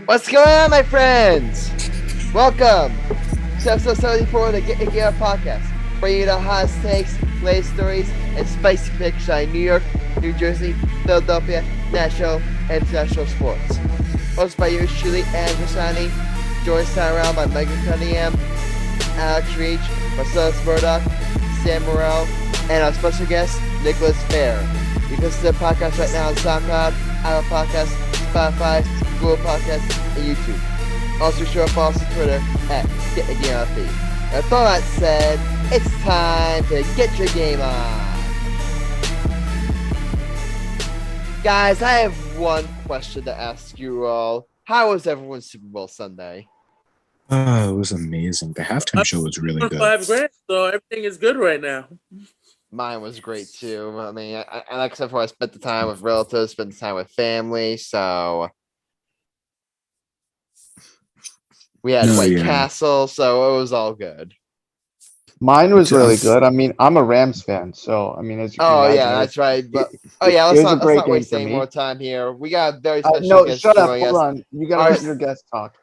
What's going on, my friends? Welcome to episode 74 of the Get It Out podcast, bringing you the hottest takes, latest stories, and spicy picks on New York, New Jersey, Philadelphia, national, and international sports. Hosted by yours truly, and Grassani, joined around by Michael Cunningham, Alex Reach, Marcellus Murdoch, Sam Morrell, and our special guest, Nicholas Baer. You can listen to the podcast right now on SoundCloud, Apple Podcasts, Spotify, Google Podcasts, and YouTube. Also, be sure to follow us on Twitter at GetAGameOnFeed. And with all that said, it's time to get your game on. Guys, I have one question to ask you all. How was everyone's Super Bowl Sunday? It was amazing. The halftime show was really good. $5,000, so everything is good right now. Mine was great too. I mean, I like except for I spent the time with relatives, spent the time with family, so we had White Castle, so it was all good. Mine was really good. I mean, I'm a Rams fan, so I mean, as you can imagine, that's right. But let's not waste any more time here. We got a very special guest. Shut up. Hold on. You gotta let your guest talk.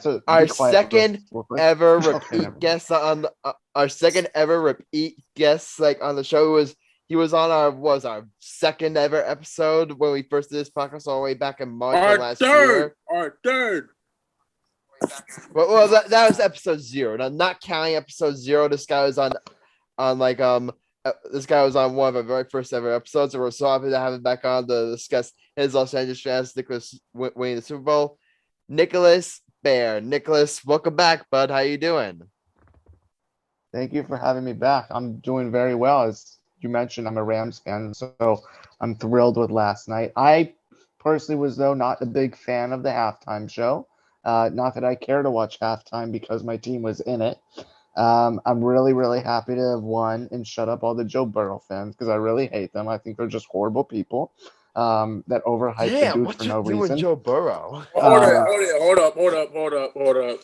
So our second ever repeat guest on our second ever repeat guest on the show he was on our second ever episode when we first did this podcast all the way back in March of last year. Our third. Well, that was episode 0. Now, not counting episode 0, this guy was on this guy was on one of our very first ever episodes, and we're so happy to have him back on to discuss his Los Angeles Rams, Nicholas winning the Super Bowl. Nicholas Baer. Nicholas, welcome back, bud. How you doing? Thank you for having me back. I'm doing very well. As you mentioned, I'm a Rams fan, so I'm thrilled with last night. I personally was, though, not a big fan of the halftime show. Not that I care to watch halftime because my team was in it. I'm really, really happy to have won and shut up all the Joe Burrow fans because I really hate them. I think they're just horrible people that overhype the dude for no reason. With Joe Burrow? Hold up.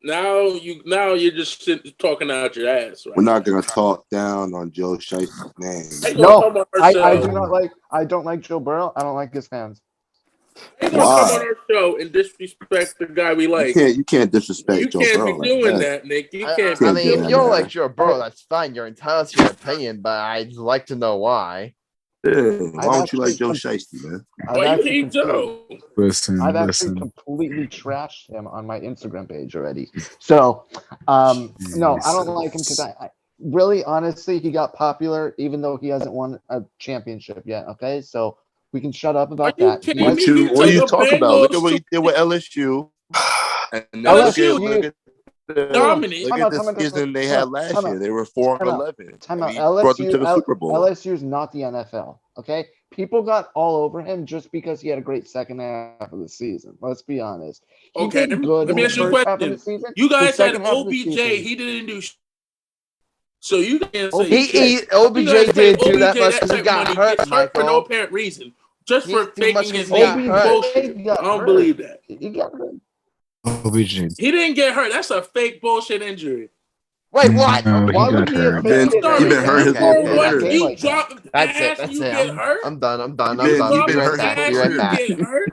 Now you're just talking out your ass. Right? We're not gonna talk down on Joe Shiest's name. No, I do not like. I don't like Joe Burrow. I don't like his fans. You're gonna come on our show and disrespect the guy we like. You can't disrespect Joe Burrow. You can't be doing that, Nick. You can't. I mean, if you don't like Joe Burrow, that's fine. You're entitled to your opinion, but I'd like to know why. Yeah, why don't you like Joe Shiesty, man? Why you hate Joe? I've actually completely trashed him on my Instagram page already. So, no, I don't like him because I really, honestly, he got popular even though he hasn't won a championship yet. Okay, so we can shut up about that. What are you talking about? Look at what he did with LSU. And LSU dominant. Look at the season they had last year. They were 4-11. LSU, to the Super Bowl. LSU is not the NFL. Okay, people got all over him just because he had a great second half of the season. Let's be honest. Okay, let me ask you a question. You guys had OBJ. He didn't do. So you can't say OBJ didn't do that much because he got hurt for no apparent reason. Just for faking his name. Bullshit. I don't believe that. He got hurt. OBJ. He didn't get hurt. That's a fake bullshit injury. Wait, what? Why would he have been hurt his whole career. You drop a pass, That's you it. get hurt. I'm done. You've been hurt. Get hurt.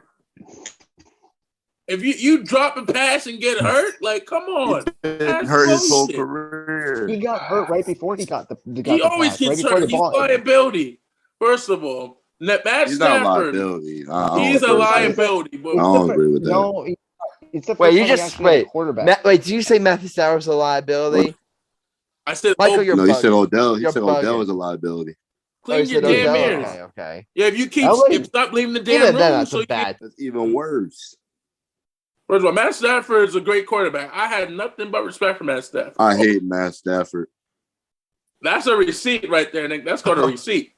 If you drop a pass and get hurt, like, come on. Hurt his whole career. He got hurt right before he got the He always gets hurt. He's liability. First of all, Matt Stafford. He's a liability. I don't agree with that. No, quarterback. Wait, did you say Matthew Stafford's a liability? I said Michael, no, you said Odell. You said Odell was a liability. Clean your damn ears. Okay. Yeah, if you stop leaving the damn room. That's bad. That's even worse. First of all, Matt Stafford is a great quarterback. I had nothing but respect for Matt Stafford. I hate Matt Stafford. That's a receipt right there, Nick. That's called a receipt.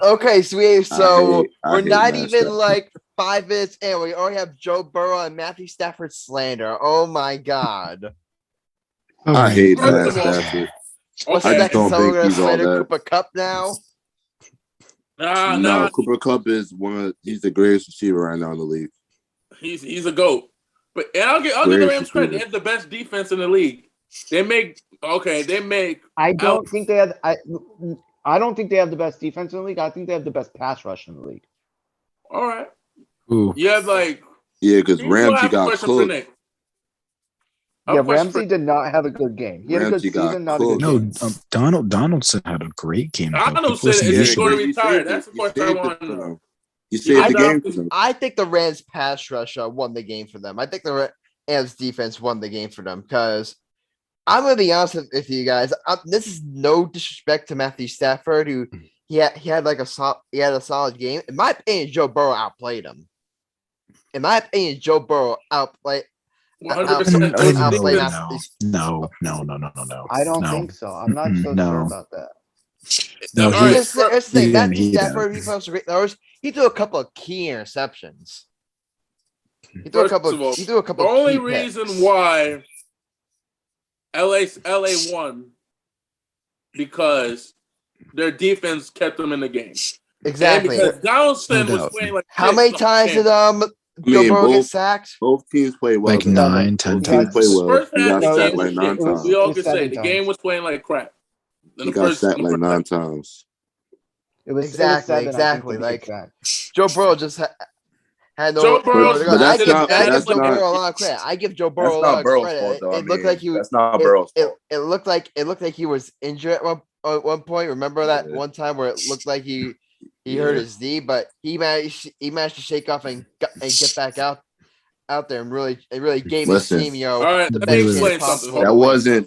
Okay, so we're not Matt even Stafford. 5 minutes in. We already have Joe Burrow and Matthew Stafford slander. Oh my god. I hate Matt Stafford. What's I the just next don't time we're think gonna he's all slander that. Cooper Kupp now? No, Cooper Kupp is he's the greatest receiver right now in the league. He's a GOAT. But I'll give the Rams credit. They have the best defense in the league. I don't think they have. I don't think they have the best defense in the league. I think they have the best pass rush in the league. All right. Ooh. You have Yeah, because Ramsey got cooked. Yeah, Ramsey did not have a good game. He had a good season, not a good game. Donaldson had a great game. Donaldson is going to retire. That's the question I want to know. You saved the game for them. I think the Rams pass rush won the game for them. I think the Rams defense won the game for them because I'm going to be honest with you guys. This is no disrespect to Matthew Stafford, who he had a solid game. In my opinion, Joe Burrow outplayed him. In my opinion, Joe Burrow outplayed. 100%. No. I don't think so. I'm not so sure about that. No, Matthew Stafford, he posted great numbers. He threw a couple of key interceptions. He threw a couple. The only reason why LA won because their defense kept them in the game. Exactly. And because Donaldson was playing like how many times did Joe Burrow get sacked? Both teams played well. Like 9, 10 times. First He half got the sacked game like 9 times. We all can say the game was playing like crap. He got sacked like 9 times. It was exactly. Like Joe Burrow just had no. Joe Burrow. But I give Joe Burrow a lot of credit. I give Joe Burrow a lot of credit. It looked like he was. That's not Burrow's fault. It looked like he was injured at one point. Remember that one time where it looked like he hurt his knee, but he managed to shake off and get back out there and really gave his team, all right, the let me best explain chance something. possible.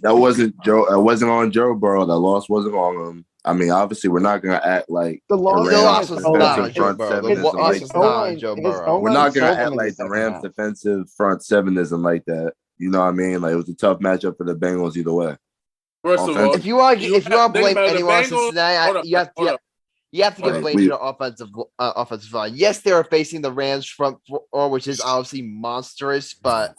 That wasn't Joe. That wasn't on Joe Burrow. That loss wasn't on him. I mean, obviously, we're not gonna act like the loss was not on Joe Burrow. The loss was not on Joe Burrow. We're not gonna act like the Rams' defensive front seven isn't like that. You know what I mean? Like it was a tough matchup for the Bengals either way. First of all, if you want to blame anyone in Cincinnati, you have to give blame to the offensive line. Yes, they were facing the Rams front four, which is obviously monstrous, but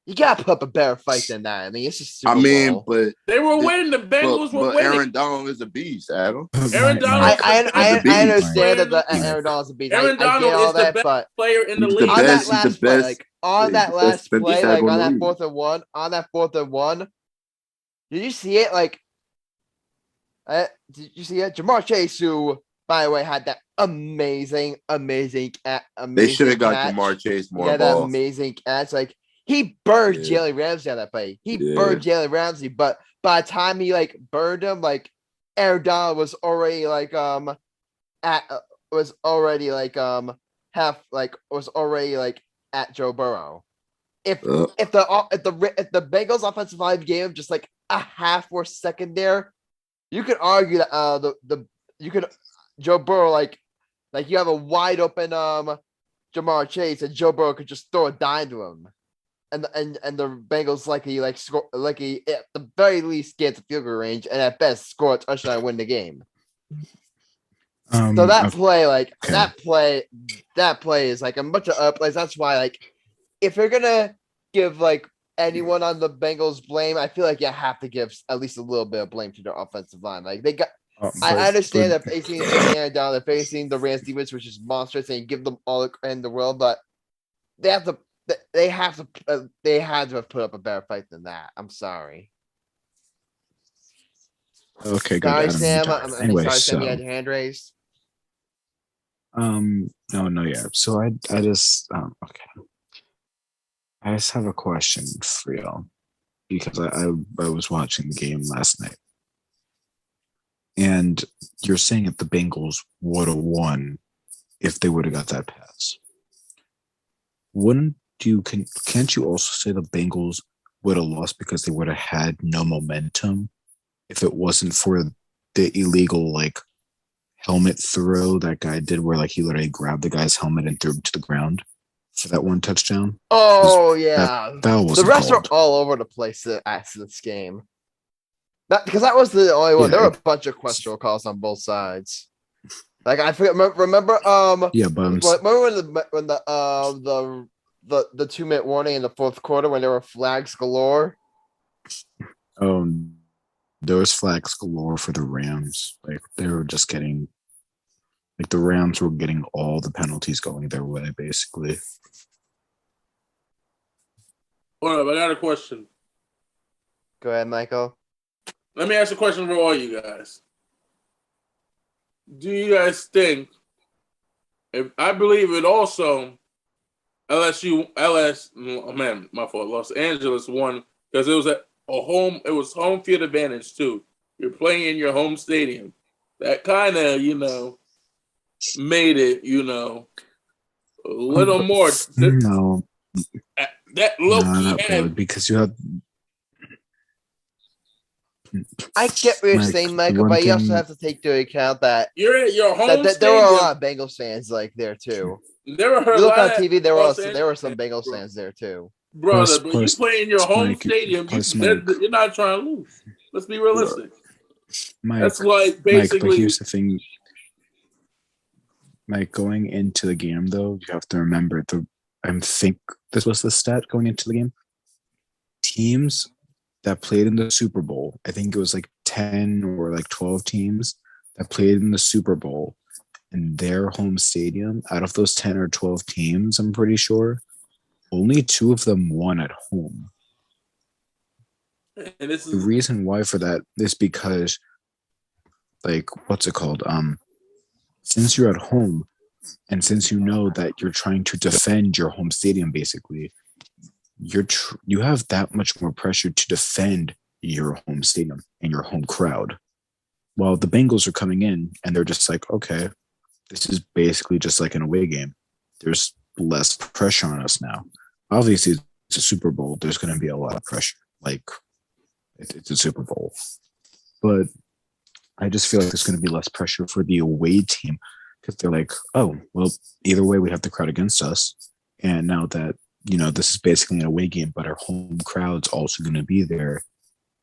you gotta put up a better fight than that. I mean, it's just Super Bowl. But they were winning. The Bengals were winning. Aaron Donald is a beast, Adam. Aaron Donald. I understand that Aaron Donald's a beast. Aaron Donald is the best player in the league. On that last play, on that 4th and 1, did you see it? Did you see it? Jamar Chase, who, by the way, had that amazing They should have got Jamar Chase more balls. That amazing catch. He burned Jalen Ramsey on that play. He burned Jalen Ramsey, but by the time he burned him, Aaron Donald was already at Joe Burrow. If the Bengals offensive line gave him just a half more second there, you could argue that Joe Burrow you have a wide open Jamar Chase and Joe Burrow could just throw a dime to him. And the Bengals score at the very least get to field goal range and at best score a touchdown and win the game. So that play is a bunch of upplays. That's why if you're gonna give anyone on the Bengals blame, I feel you have to give at least a little bit of blame to their offensive line. They got. I understand that facing Aaron Donald, they're facing the Rams defense, which is monstrous, and give them all the credit in the world, but they have to have put up a better fight than that. I'm sorry. Okay, good. Sorry, Sam. Anyway, Sam, you had your hand raised. No, yeah. So I just okay. I just have a question for y'all because I was watching the game last night, and you're saying that the Bengals would have won if they would have got that pass. Can't you also say the Bengals would have lost because they would have had no momentum if it wasn't for the illegal helmet throw that guy did where he literally grabbed the guy's helmet and threw him to the ground for that one touchdown? Oh yeah. That was the refs are all over the place after this game. Because that was the only one. There were a bunch of questionable calls on both sides. I forget. Remember? Remember when the 2-minute warning in the fourth quarter when there were flags galore? There was flags galore for the Rams. They were just getting, the Rams were getting all the penalties going their way, basically. Hold up, I got a question. Go ahead, Michael. Let me ask a question for all you guys. Do you guys think, I believe it also, my fault. Los Angeles won because it was it was home field advantage too. You're playing in your home stadium. That kind of, made it, a little more. No. That low key not really, because you have. I get what you're saying, Michael, but you also have to take into account that you're at your home that there were a lot of Bengals fans there too. There were you look on TV, there were some Bengals fans there too. Brother, but you play in your home stadium, you're not trying to lose. Let's be realistic. Mike, that's like basically. But here's the thing. Mike, going into the game though, you have to remember I think this was the stat going into the game. Teams that played in the Super Bowl, I think it was like 10 or like 12 teams that played in the Super Bowl in their home stadium. Out of those 10 or 12 teams, I'm pretty sure, only 2 of them won at home. And this is the reason why for that is because, like, what's it called? Since you're at home and since you know that you're trying to defend your home stadium, basically, you have that much more pressure to defend your home stadium and your home crowd. While the Bengals are coming in and they're just like, okay, this is basically just like an away game. There's less pressure on us now. Obviously, it's a Super Bowl. There's going to be a lot of pressure. Like, it's a Super Bowl. But I just feel like there's going to be less pressure for the away team because they're like, oh, well, either way, we have the crowd against us. And now that, this is basically an away game, but our home crowd's also going to be there.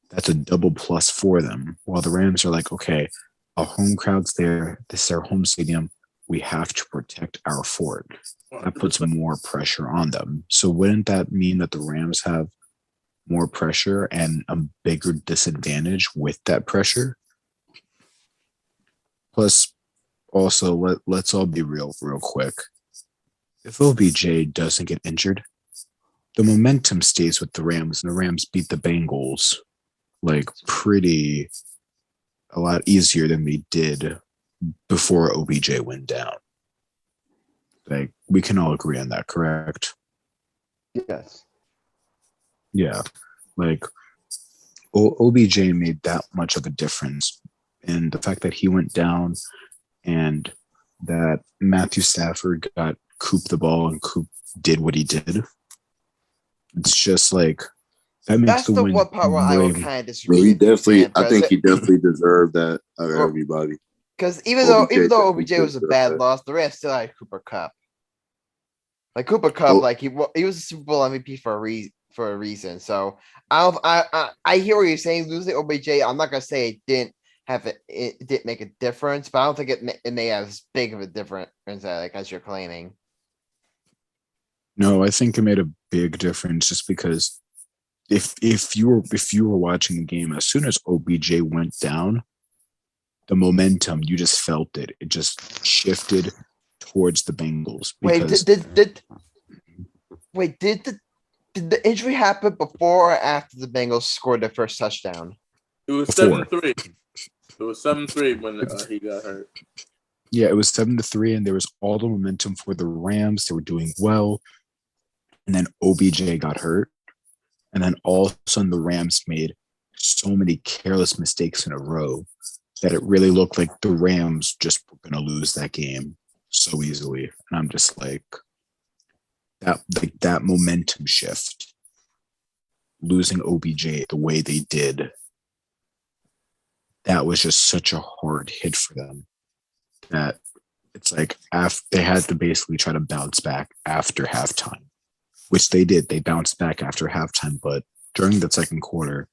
That's a double plus for them. While the Rams are like, okay, our home crowd's there. This is our home stadium. We have to protect our fort. That puts more pressure on them. So wouldn't that mean that the Rams have more pressure and a bigger disadvantage with that pressure? Plus, also, let's all be real quick. If OBJ doesn't get injured, the momentum stays with the Rams, and the Rams beat the Bengals like a lot easier than they did before OBJ went down. Like, we can all agree on that, correct? Yes. Yeah. Like, OBJ made that much of a difference. And the fact that he went down and that Matthew Stafford got Coop the ball and Coop did what he did, it's just like, that makes that's the win one part where I will kind of disagree. I think he definitely deserved that of everybody. Because even though OBJ was a bad loss, the Rams still had Cooper Kupp. Like Cooper Kupp, he was a Super Bowl MVP for a reason. So I hear what you're saying. Losing OBJ, I'm not gonna say it didn't make a difference, but I don't think it made as big of a difference as you're claiming. No, I think it made a big difference just because if you were watching the game, as soon as OBJ went down, the momentum, you just felt it. It just shifted towards the Bengals. Did the injury happen before or after the Bengals scored their first touchdown? It was 7-3. It was 7-3 when he got hurt. Yeah, it was 7-3, and there was all the momentum for the Rams. They were doing well. And then OBJ got hurt. And then all of a sudden the Rams made so many careless mistakes in a row that it really looked like the Rams just were going to lose that game so easily. And I'm just like, that momentum shift, losing OBJ the way they did, that was just such a hard hit for them that it's like they had to basically try to bounce back after halftime, which they did. They bounced back after halftime, but during the second quarter,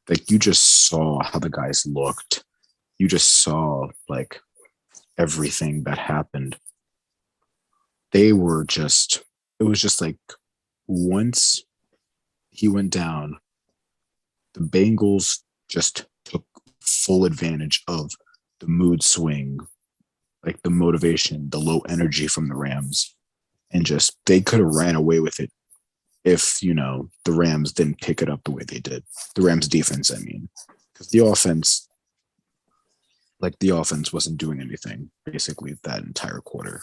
like, you just saw how the guys looked. You just saw like everything that happened. It was just like, once he went down, the Bengals just took full advantage of the mood swing, like the motivation, the low energy from the Rams. And just, they could have ran away with it if, the Rams didn't pick it up the way they did. The Rams defense, I mean. Because the offense wasn't doing anything, basically, that entire quarter.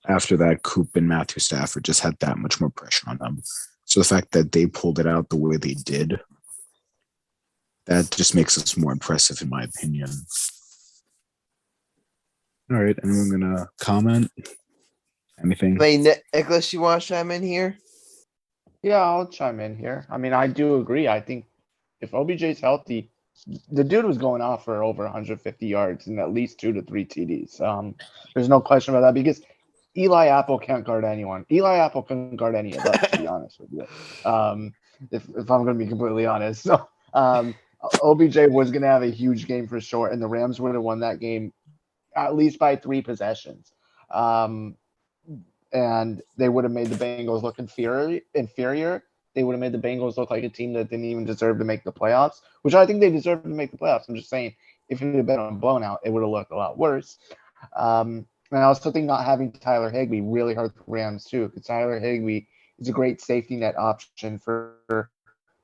after that, Coop and Matthew Stafford just had that much more pressure on them. So the fact that they pulled it out the way they did, that just makes us more impressive, in my opinion. All right, anyone gonna comment? Anything? Hey, Nicholas, you want to chime in here? Yeah, I'll chime in here. I mean, I do agree. I think if OBJ's healthy, the dude was going off for over 150 yards and at least 2 to 3 TDs. There's no question about that because Eli Apple can't guard anyone. Eli Apple couldn't guard any of us, to be honest with you. If I'm going to be completely honest. So OBJ was going to have a huge game for sure, and the Rams would have won that game at least by 3 possessions. And they would have made the Bengals look inferior. They would have made the Bengals look like a team that didn't even deserve to make the playoffs, which I think they deserve to make the playoffs. I'm just saying, if it had been a blown out, it would have looked a lot worse. And I also think not having Tyler Higbee really hurt the Rams too, because Tyler Higbee is a great safety net option for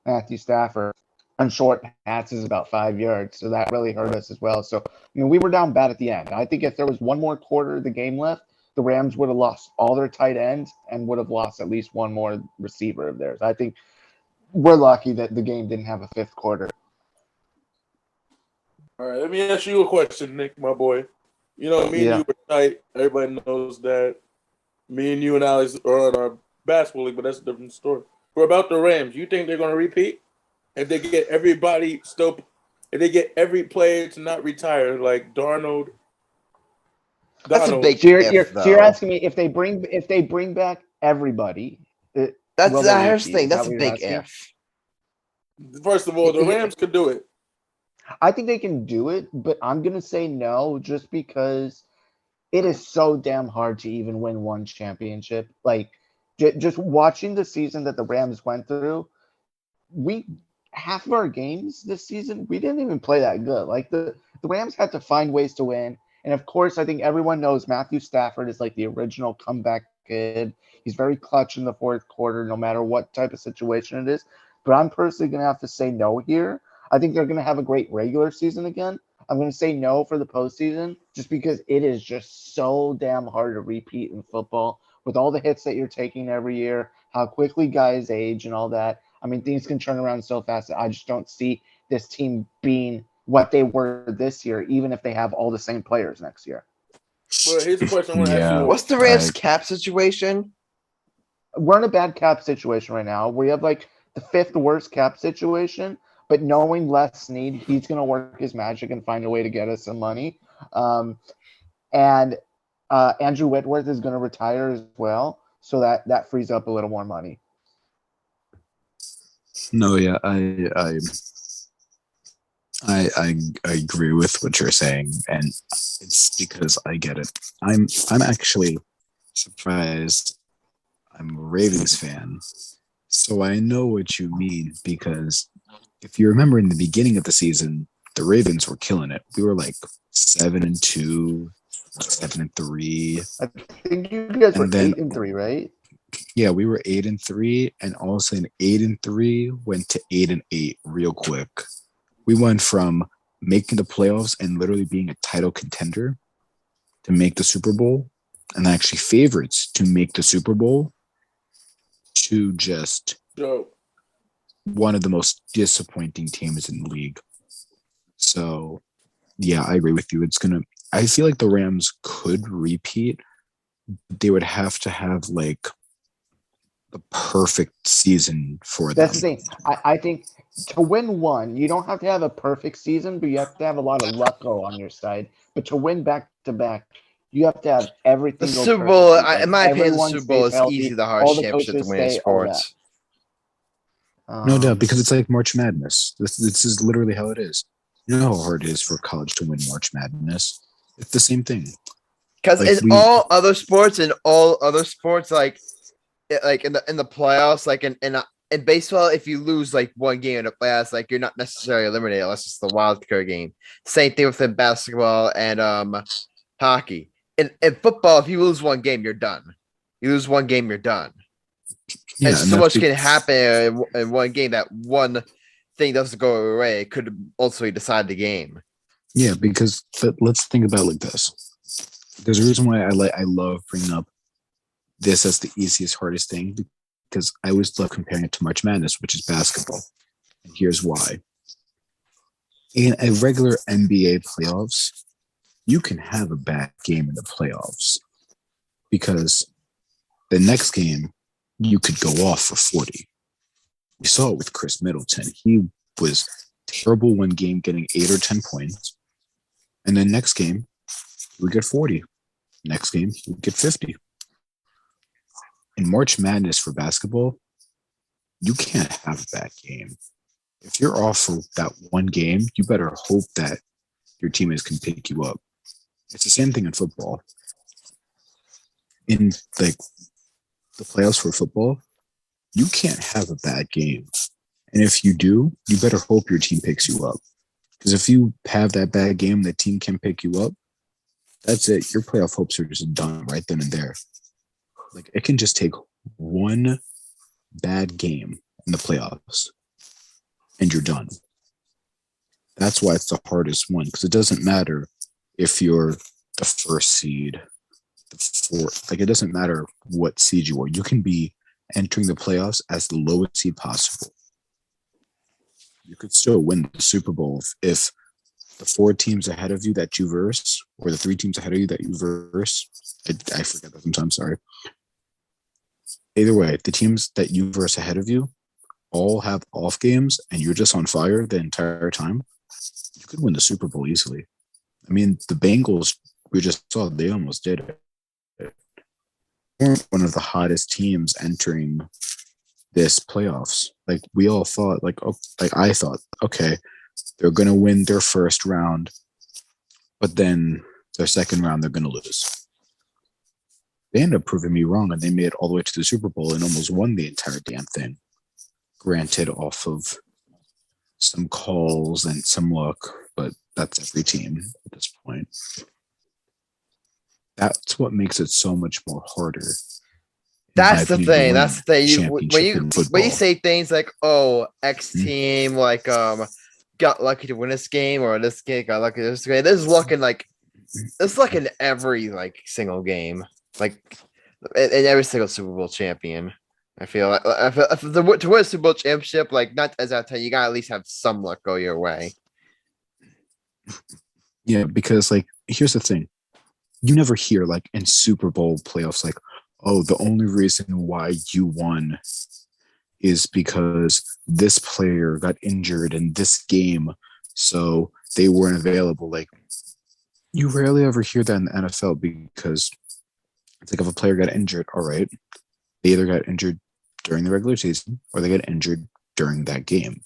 Matthew Stafford. And short passes about 5 yards, so that really hurt us as well. So, we were down bad at the end. I think if there was one more quarter of the game left, the Rams would have lost all their tight ends and would have lost at least one more receiver of theirs. I think we're lucky that the game didn't have a 5th quarter. All right, let me ask you a question, Nick, my boy. Me and you were tight. Everybody knows that. Me and you and Alex are in our basketball league, but that's a different story. We're about the Rams. You think they're going to repeat? If they get if they get every player to not retire, like Darnold. That's a big so if, you're asking me if they bring back everybody. That's the thing. That's a big if. First of all, the Rams could do it. I think they can do it, but I'm gonna say no, just because it is so damn hard to even win one championship. Like just watching the season that the Rams went through, half of our games this season we didn't even play that good. Like the Rams had to find ways to win. And of course, I think everyone knows Matthew Stafford is like the original comeback kid. He's very clutch in the 4th quarter, no matter what type of situation it is. But I'm personally going to have to say no here. I think they're going to have a great regular season again. I'm going to say no for the postseason just because it is just so damn hard to repeat in football with all the hits that you're taking every year, how quickly guys age and all that. I mean, things can turn around so fast that I just don't see this team being what they were this year, even if they have all the same players next year. Well, here's a question I want to ask you. What's the Rams cap situation? We're in a bad cap situation right now. We have like the 5th worst cap situation, but knowing Les Snead, he's going to work his magic and find a way to get us some money. And Andrew Whitworth is going to retire as well, so that frees up a little more money. No, yeah, I agree with what you're saying, and it's because I get it. I'm actually surprised. I'm a Ravens fan, so I know what you mean, because if you remember in the beginning of the season, the Ravens were killing it. We were like 7-2, 7-3. I think you guys were 8-3, right? Yeah, we were 8-3, and all of a sudden 8-3 went to 8-8 real quick. We went from making the playoffs and literally being a title contender to make the Super Bowl, and actually favorites to make the Super Bowl, to just one of the most disappointing teams in the league. So, yeah, I agree with you. I feel like the Rams could repeat. They would have to have like the perfect season for them. That's the thing. I think to win one, you don't have to have a perfect season, but you have to have a lot of luck go on your side. But to win back to back, you have to have everything. The go Super Bowl, perfectly. in my opinion, the Everyone Super Bowl is stays healthy, easily the all hardest the championship to coaches win in stay, all that. sports. No doubt, because it's like March Madness. This is literally how it is. You know how hard it is for college to win March Madness. It's the same thing. Because in all other sports, like in the playoffs, like in baseball, if you lose like one game in the playoffs, like you're not necessarily eliminated unless it's the wild card game. Same thing within basketball and hockey. In football, if you lose one game, you're done. You lose one game, you're done. Yeah, and so much can happen in one game that one thing doesn't go away. It could ultimately decide the game. Yeah, because let's think about it like this. There's a reason why I love bringing up this as the easiest, hardest thing because I always love comparing it to March Madness, which is basketball. And here's why. In a regular NBA playoffs, you can have a bad game in the playoffs because the next game you could go off for 40. We saw it with Chris Middleton. He was terrible one game, getting 8 or 10 points. And then next game, he would get 40. Next game, he would get 50. In March Madness for basketball, you can't have a bad game. If you're off for that one game, you better hope that your teammates can pick you up. It's the same thing in football. In like the playoffs for football, you can't have a bad game. And if you do, you better hope your team picks you up. Because if you have that bad game, the team can pick you up, that's it. Your playoff hopes are just done right then and there. Like, it can just take one bad game in the playoffs, and you're done. That's why it's the hardest one, because it doesn't matter if you're the first seed, the fourth. Like, it doesn't matter what seed you are. You can be entering the playoffs as the lowest seed possible. You could still win the Super Bowl if the 4 teams ahead of you that you verse, or the 3 teams ahead of you that you verse. I forget that sometimes, sorry. Either way, the teams that you verse ahead of you all have off games and you're just on fire the entire time. You could win the Super Bowl easily. I mean, the Bengals, we just saw, they almost did it. They're one of the hottest teams entering this playoffs. Like, we all thought, I thought, okay, they're going to win their first round, but then their second round, they're going to lose. They ended up proving me wrong, and they made it all the way to the Super Bowl and almost won the entire damn thing. Granted, off of some calls and some luck, but that's every team at this point. That's what makes it so much more harder. That's the thing. That's the thing. When you say things like, "Oh, X team got lucky to win this game," or "This game got lucky to this game," this is luck in every single game, in every single Super Bowl champion. I feel like to win a Super Bowl championship, not as I tell you, gotta at least have some luck go your way. Yeah, because here's the thing: you never hear in Super Bowl playoffs oh, the only reason why you won is because this player got injured in this game, so they weren't available. You rarely ever hear that in the NFL because it's if a player got injured, all right, they either got injured during the regular season or they got injured during that game.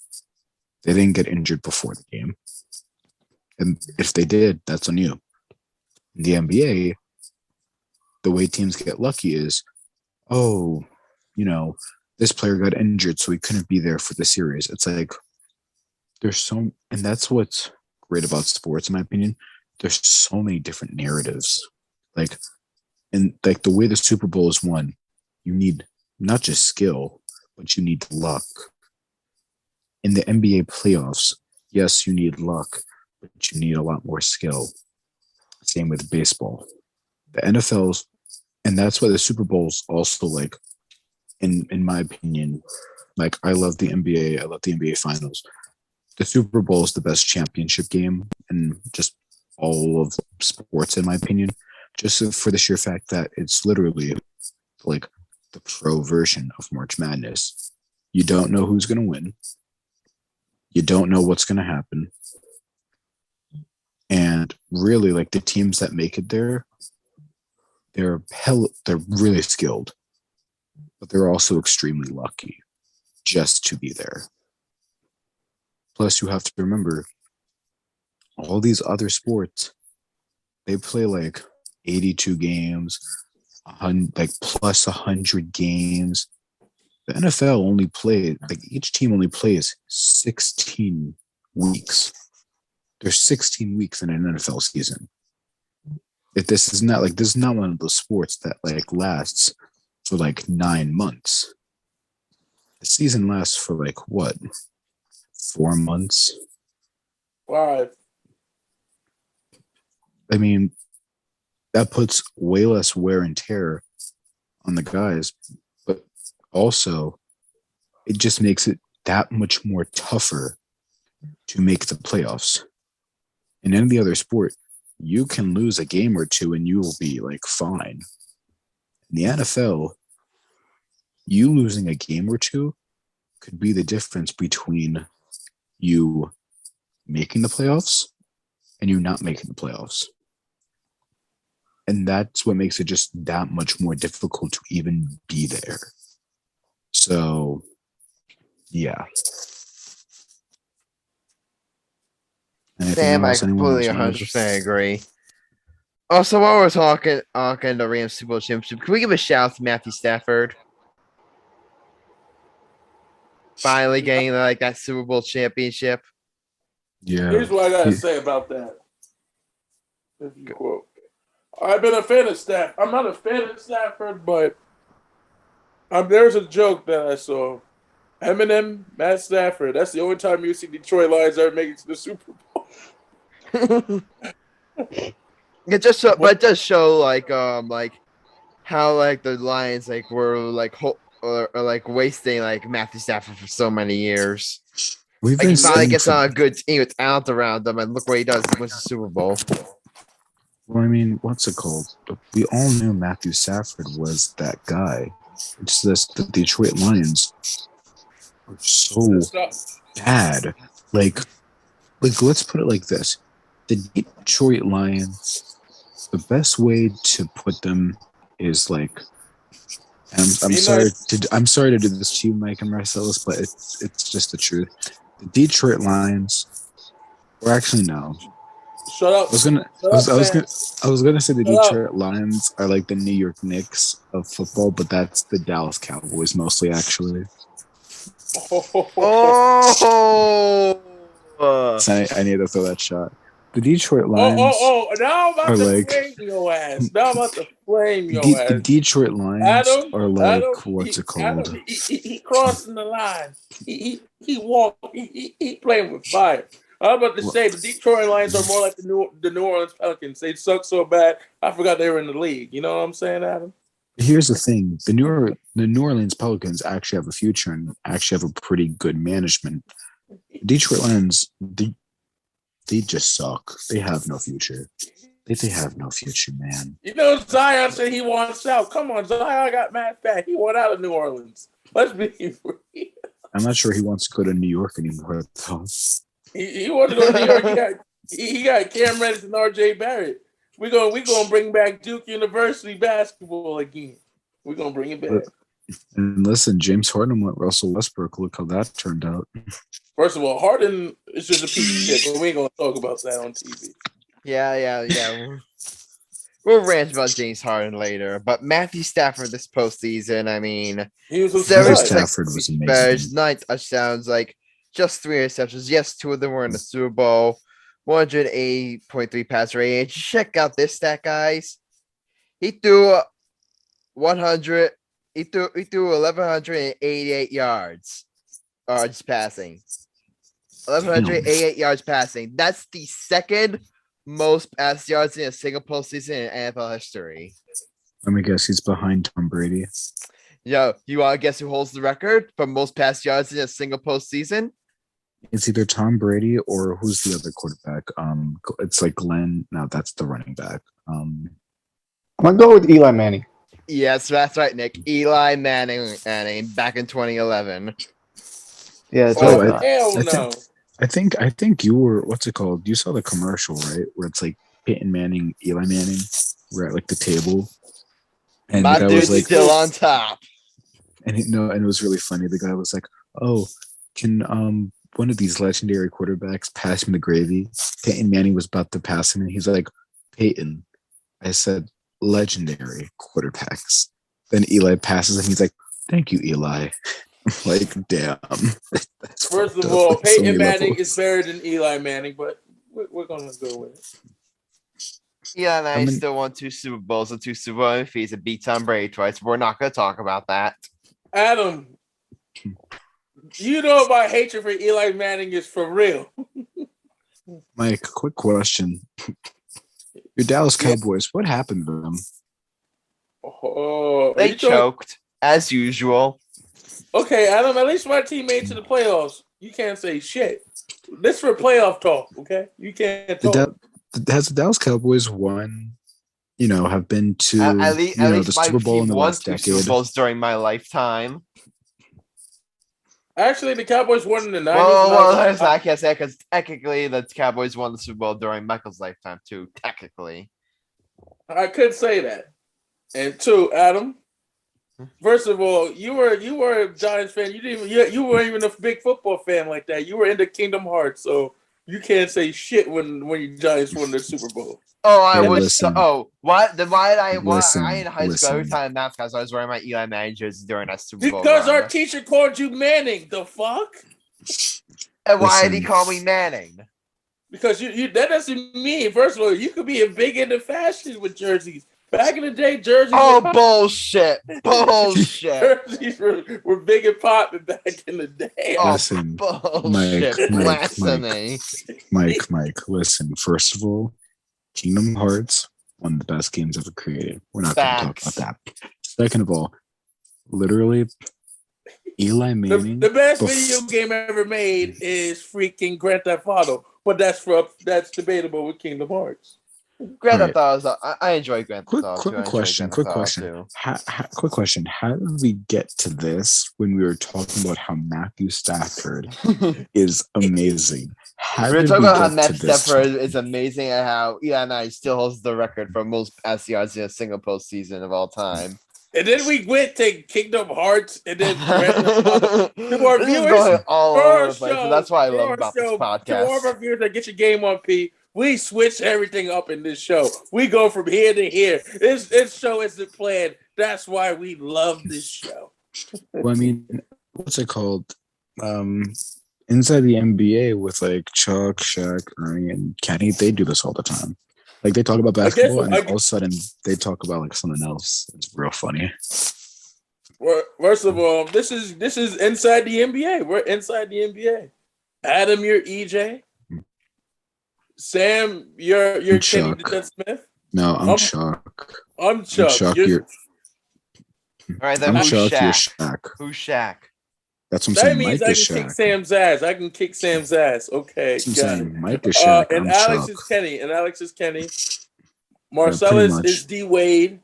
They didn't get injured before the game. And if they did, that's on you. In the NBA, the way teams get lucky is, oh, this player got injured, so he couldn't be there for the series. It's there's and that's what's great about sports, in my opinion. There's so many different narratives. And the way the Super Bowl is won, you need not just skill, but you need luck. In the NBA playoffs, yes, you need luck, but you need a lot more skill. Same with baseball. The NFL's, and that's why the Super Bowl's also in my opinion, I love the NBA. I love the NBA Finals. The Super Bowl is the best championship game in just all of sports, in my opinion, just for the sheer fact that it's literally the pro version of March Madness. You don't know who's going to win. You don't know what's going to happen. And really, the teams that make it there, they're really skilled, but they're also extremely lucky just to be there. Plus, you have to remember, all these other sports, they play 82 games, plus 100 games. The NFL only plays, each team only plays 16 weeks. There's 16 weeks in an NFL season. If this is not this is not one of those sports that lasts for 9 months. The season lasts for what? 4 months? 5. I mean, that puts way less wear and tear on the guys, but also it just makes it that much more tougher to make the playoffs. In any other sport, you can lose a game or two and you will be like fine. In the NFL, you losing a game or two could be the difference between you making the playoffs and you not making the playoffs. And that's what makes it just that much more difficult to even be there. So, yeah. Sam, I completely 100% agree. Also, while we're talking the Rams Super Bowl championship, can we give a shout out to Matthew Stafford? Finally getting like that Super Bowl championship. Yeah. Here's what I gotta say about that. If you quote, I've been a fan of Stafford. I'm not a fan of Stafford, but there's a joke that I saw. Eminem, Matt Stafford. That's the only time you see Detroit Lions ever make it to the Super Bowl. It just show, but it does show like how like the Lions like were like or like wasting like Matthew Stafford for so many years. We've Like been he finally saying gets on a good team with talent around him, and look what he does. He wins the Super Bowl. Well, I mean, what's it called? We all knew Matthew Stafford was that guy. It's just the Detroit Lions are so bad. Like, let's put it like this: the Detroit Lions. The best way to put them is like. I'm sorry to do this to you, Mike and Marcellus, but it's just the truth. The Detroit Lions, or actually no. Shut up. I was gonna say the Detroit Lions are like the New York Knicks of football, but that's the Dallas Cowboys mostly, actually. Oh! So I need to throw that shot. The Detroit Lions. Now I'm about to flame your ass. The Detroit Lions are like what's it called? Adam, he crossing the line. He walked. He playing with fire. I'm about to say the Detroit Lions are more like the New Orleans Pelicans. They suck so bad, I forgot they were in the league. You know what I'm saying, Adam? Here's the thing: the New Orleans Pelicans actually have a future and actually have a pretty good management. Detroit Lions, they just suck. They have no future. They have no future, man. You know, Zion said he wants out. Come on, Zion got mad fat. He want out of New Orleans. Let's be real. I'm not sure he wants to go to New York anymore, though. He wants to go to New York. He got Cam Reddish and R.J. Barrett. We're gonna bring back Duke University basketball again. We're gonna bring it back. And listen, James Harden went Russell Westbrook. Look how that turned out. First of all, Harden is just a piece of shit, but we ain't gonna talk about that on TV. Yeah. We'll rant about James Harden later, but Matthew Stafford this postseason, I mean, he was Stafford was amazing. 9 touchdowns, like just 3 interceptions. Yes, 2 of them were in the Super Bowl. 108.3 passer rating. Check out this stat, guys. He threw 100. He threw 1,188 yards passing. 1,188 yards passing. That's the second most pass yards in a single postseason in NFL history. Let me guess, he's behind Tom Brady. Yo, you want to guess who holds the record for most pass yards in a single postseason? It's either Tom Brady or who's the other quarterback? It's like Glenn. No, that's the running back. I'm gonna go with Eli Manning. Yes, that's right, Nick. Eli Manning back in 2011. Yeah. Hell no. I think you were, what's it called? You saw the commercial, right? Where it's like Peyton Manning, Eli Manning. We're at like the table, and My the guy dude's was like, still on top. And it was really funny. The guy was like, "Oh, can one of these legendary quarterbacks pass me the gravy?" Peyton Manning was about to pass him, and he's like, "Peyton," I said, "legendary quarterbacks." Then Eli passes him. He's like, "Thank you, Eli." Like, damn. First of all, Peyton Manning is better than Eli Manning, but we're gonna go with it. Eli Manning still won 2 Super Bowls and 2 Super Bowl MVPs and beat Tom Brady twice. We're not gonna talk about that. Adam, you know my hatred for Eli Manning is for real. Mike, quick question. Your Dallas Cowboys, what happened to them? Oh, They choked as usual. Okay, Adam. At least my team made it to the playoffs. You can't say shit. This for playoff talk, okay? You can't talk. Has the Dallas Cowboys won? Have been to At least the my Super Bowl team in the won last 2 decade. Super Bowls during my lifetime. Actually, the Cowboys won in the 90s. Well, I can't say because technically the Cowboys won the Super Bowl during Michael's lifetime too. Technically, I could say that. And 2, Adam. First of all, you were a Giants fan. You weren't even a big football fan like that. You were into Kingdom Hearts, so you can't say shit when you Giants won the Super Bowl. Oh, I Hey, was. listen. What? Then why did I? Listen, I in high school every listen. time math class I was wearing my Eli Manning jersey during that Super Bowl. Because run. our teacher called you Manning. The fuck? And why did he Listen. call me Manning? Because you that doesn't mean. First of all, you could be a big into fashion with jerseys. Back in the day, jerseys. Oh, bullshit! Bullshit! Jerseys were big and popping back in the day. Oh, Listen, bullshit! Blasphemy! Mike, listen. First of all, Kingdom Hearts, one of the best games ever created. We're not going to talk about that. Second of all, literally, Eli Manning. The best video game ever made is freaking Grand Theft Auto, but that's debatable with Kingdom Hearts. Grand Theft Auto. I enjoy Grand Theft Auto. Quick question. Quick question. How did we get to this when we were talking about how Matthew Stafford is amazing? We're talking about how Matthew Stafford is amazing and how Eli Manning still holds the record for most passing yards in a single postseason of all time. And then we went to Kingdom Hearts, and then to our This is viewers, going all over the place, show, so that's why I love our about show, this podcast. To all of our viewers that get your game on P, we switch everything up in this show. We go from here to here. This show isn't planned. That's why we love this show. Well, I mean, what's it called? Inside the NBA with like Chuck, Shaq, Ernie, and Kenny, they do this all the time. Like they talk about basketball, and all of a sudden they talk about like something else. It's real funny. Well, first of all, this is inside the NBA. We're inside the NBA. Adam, you're EJ. Sam, you're Kenny Smith. No, I'm Chuck. I'm Chuck. Chuck, All right, then I'm who's Chuck. Shaq? You're Shaq. Who's Shaq? That's what I'm That saying. means Mike I is can kick Shaq. Sam's ass. I can kick Sam's ass. Okay. That's what I'm saying. Mike is Shaq. And I'm Alex Chuck. is Kenny. Marcellus is D Wade.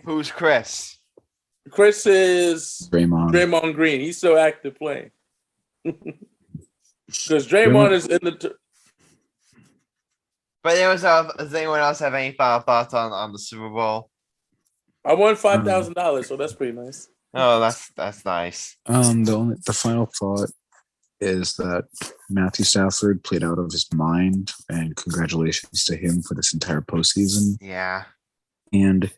Who's Chris? Chris is Draymond Green. He's still active playing. Because Draymond is in the. But does anyone else have any final thoughts on the Super Bowl? I won $5,000, so that's pretty nice. Oh, that's nice. The final thought is that Matthew Stafford played out of his mind, and congratulations to him for this entire postseason. Yeah. And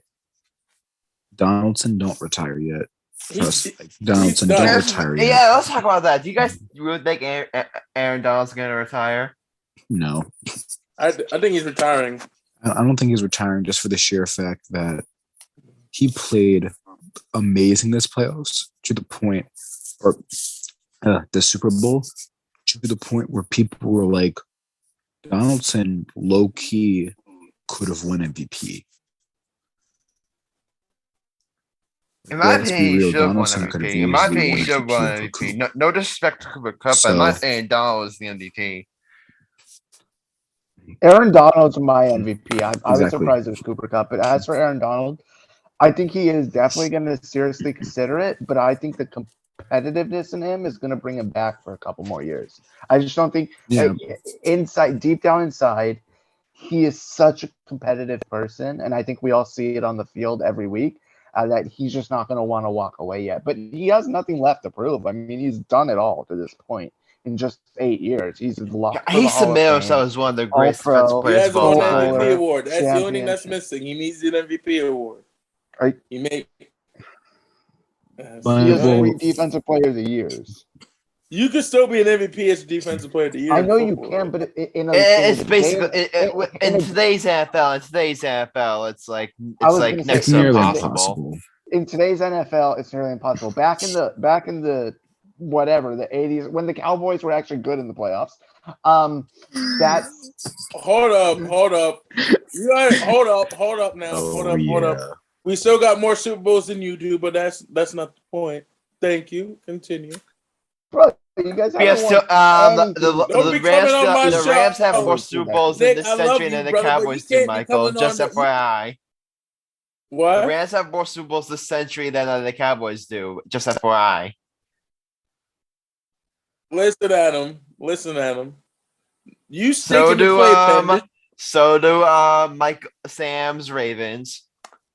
Donaldson, don't retire yet. Donaldson, don't retire yet. Yeah, let's talk about that. Do you guys really think Aaron Donald's going to retire? No. I think he's retiring. I don't think he's retiring just for the sheer fact that he played amazing this playoffs to the point, or the Super Bowl, to the point where people were like, Donaldson low-key could have won MVP. In my opinion, he should have won MVP. In my opinion, he should have won MVP. No disrespect to Cooper Kupp, but in my opinion, Donald was the MVP. Aaron Donald's my MVP. I was surprised it was Cooper Kupp. But as for Aaron Donald, I think he is definitely going to seriously consider it. But I think the competitiveness in him is going to bring him back for a couple more years. I just don't think deep down inside, he is such a competitive person. And I think we all see it on the field every week that he's just not going to want to walk away yet. But he has nothing left to prove. I mean, he's done it all to this point. In just 8 years, he's locked. He submitted himself as one of the greatest defensive players of all time. MVP award. That's the only thing that's missing. He needs an MVP award. Right. He made. He has 3 defensive players of the years. You could still be an MVP as a defensive player of the year. I know you can, but it's basically in today's NFL. It's like next to impossible. In today's NFL, it's nearly impossible. Back in the whatever, the 80s, when the Cowboys were actually good in the playoffs. That's Hold up. You guys, hold up now. Hold up. We still got more Super Bowls than you do, but that's not the point. Thank you. Continue. bro, you guys We have haven't still, won the Rams have more show. Super Bowls Nick, in this I love century you, than the brother, but Cowboys you do, can't be Michael. coming Just on the- FYI. What? The Rams have more Super Bowls this century than the Cowboys do. Just FYI. Listen at him. You stick So in the do playpen. so do Mike Sam's Ravens.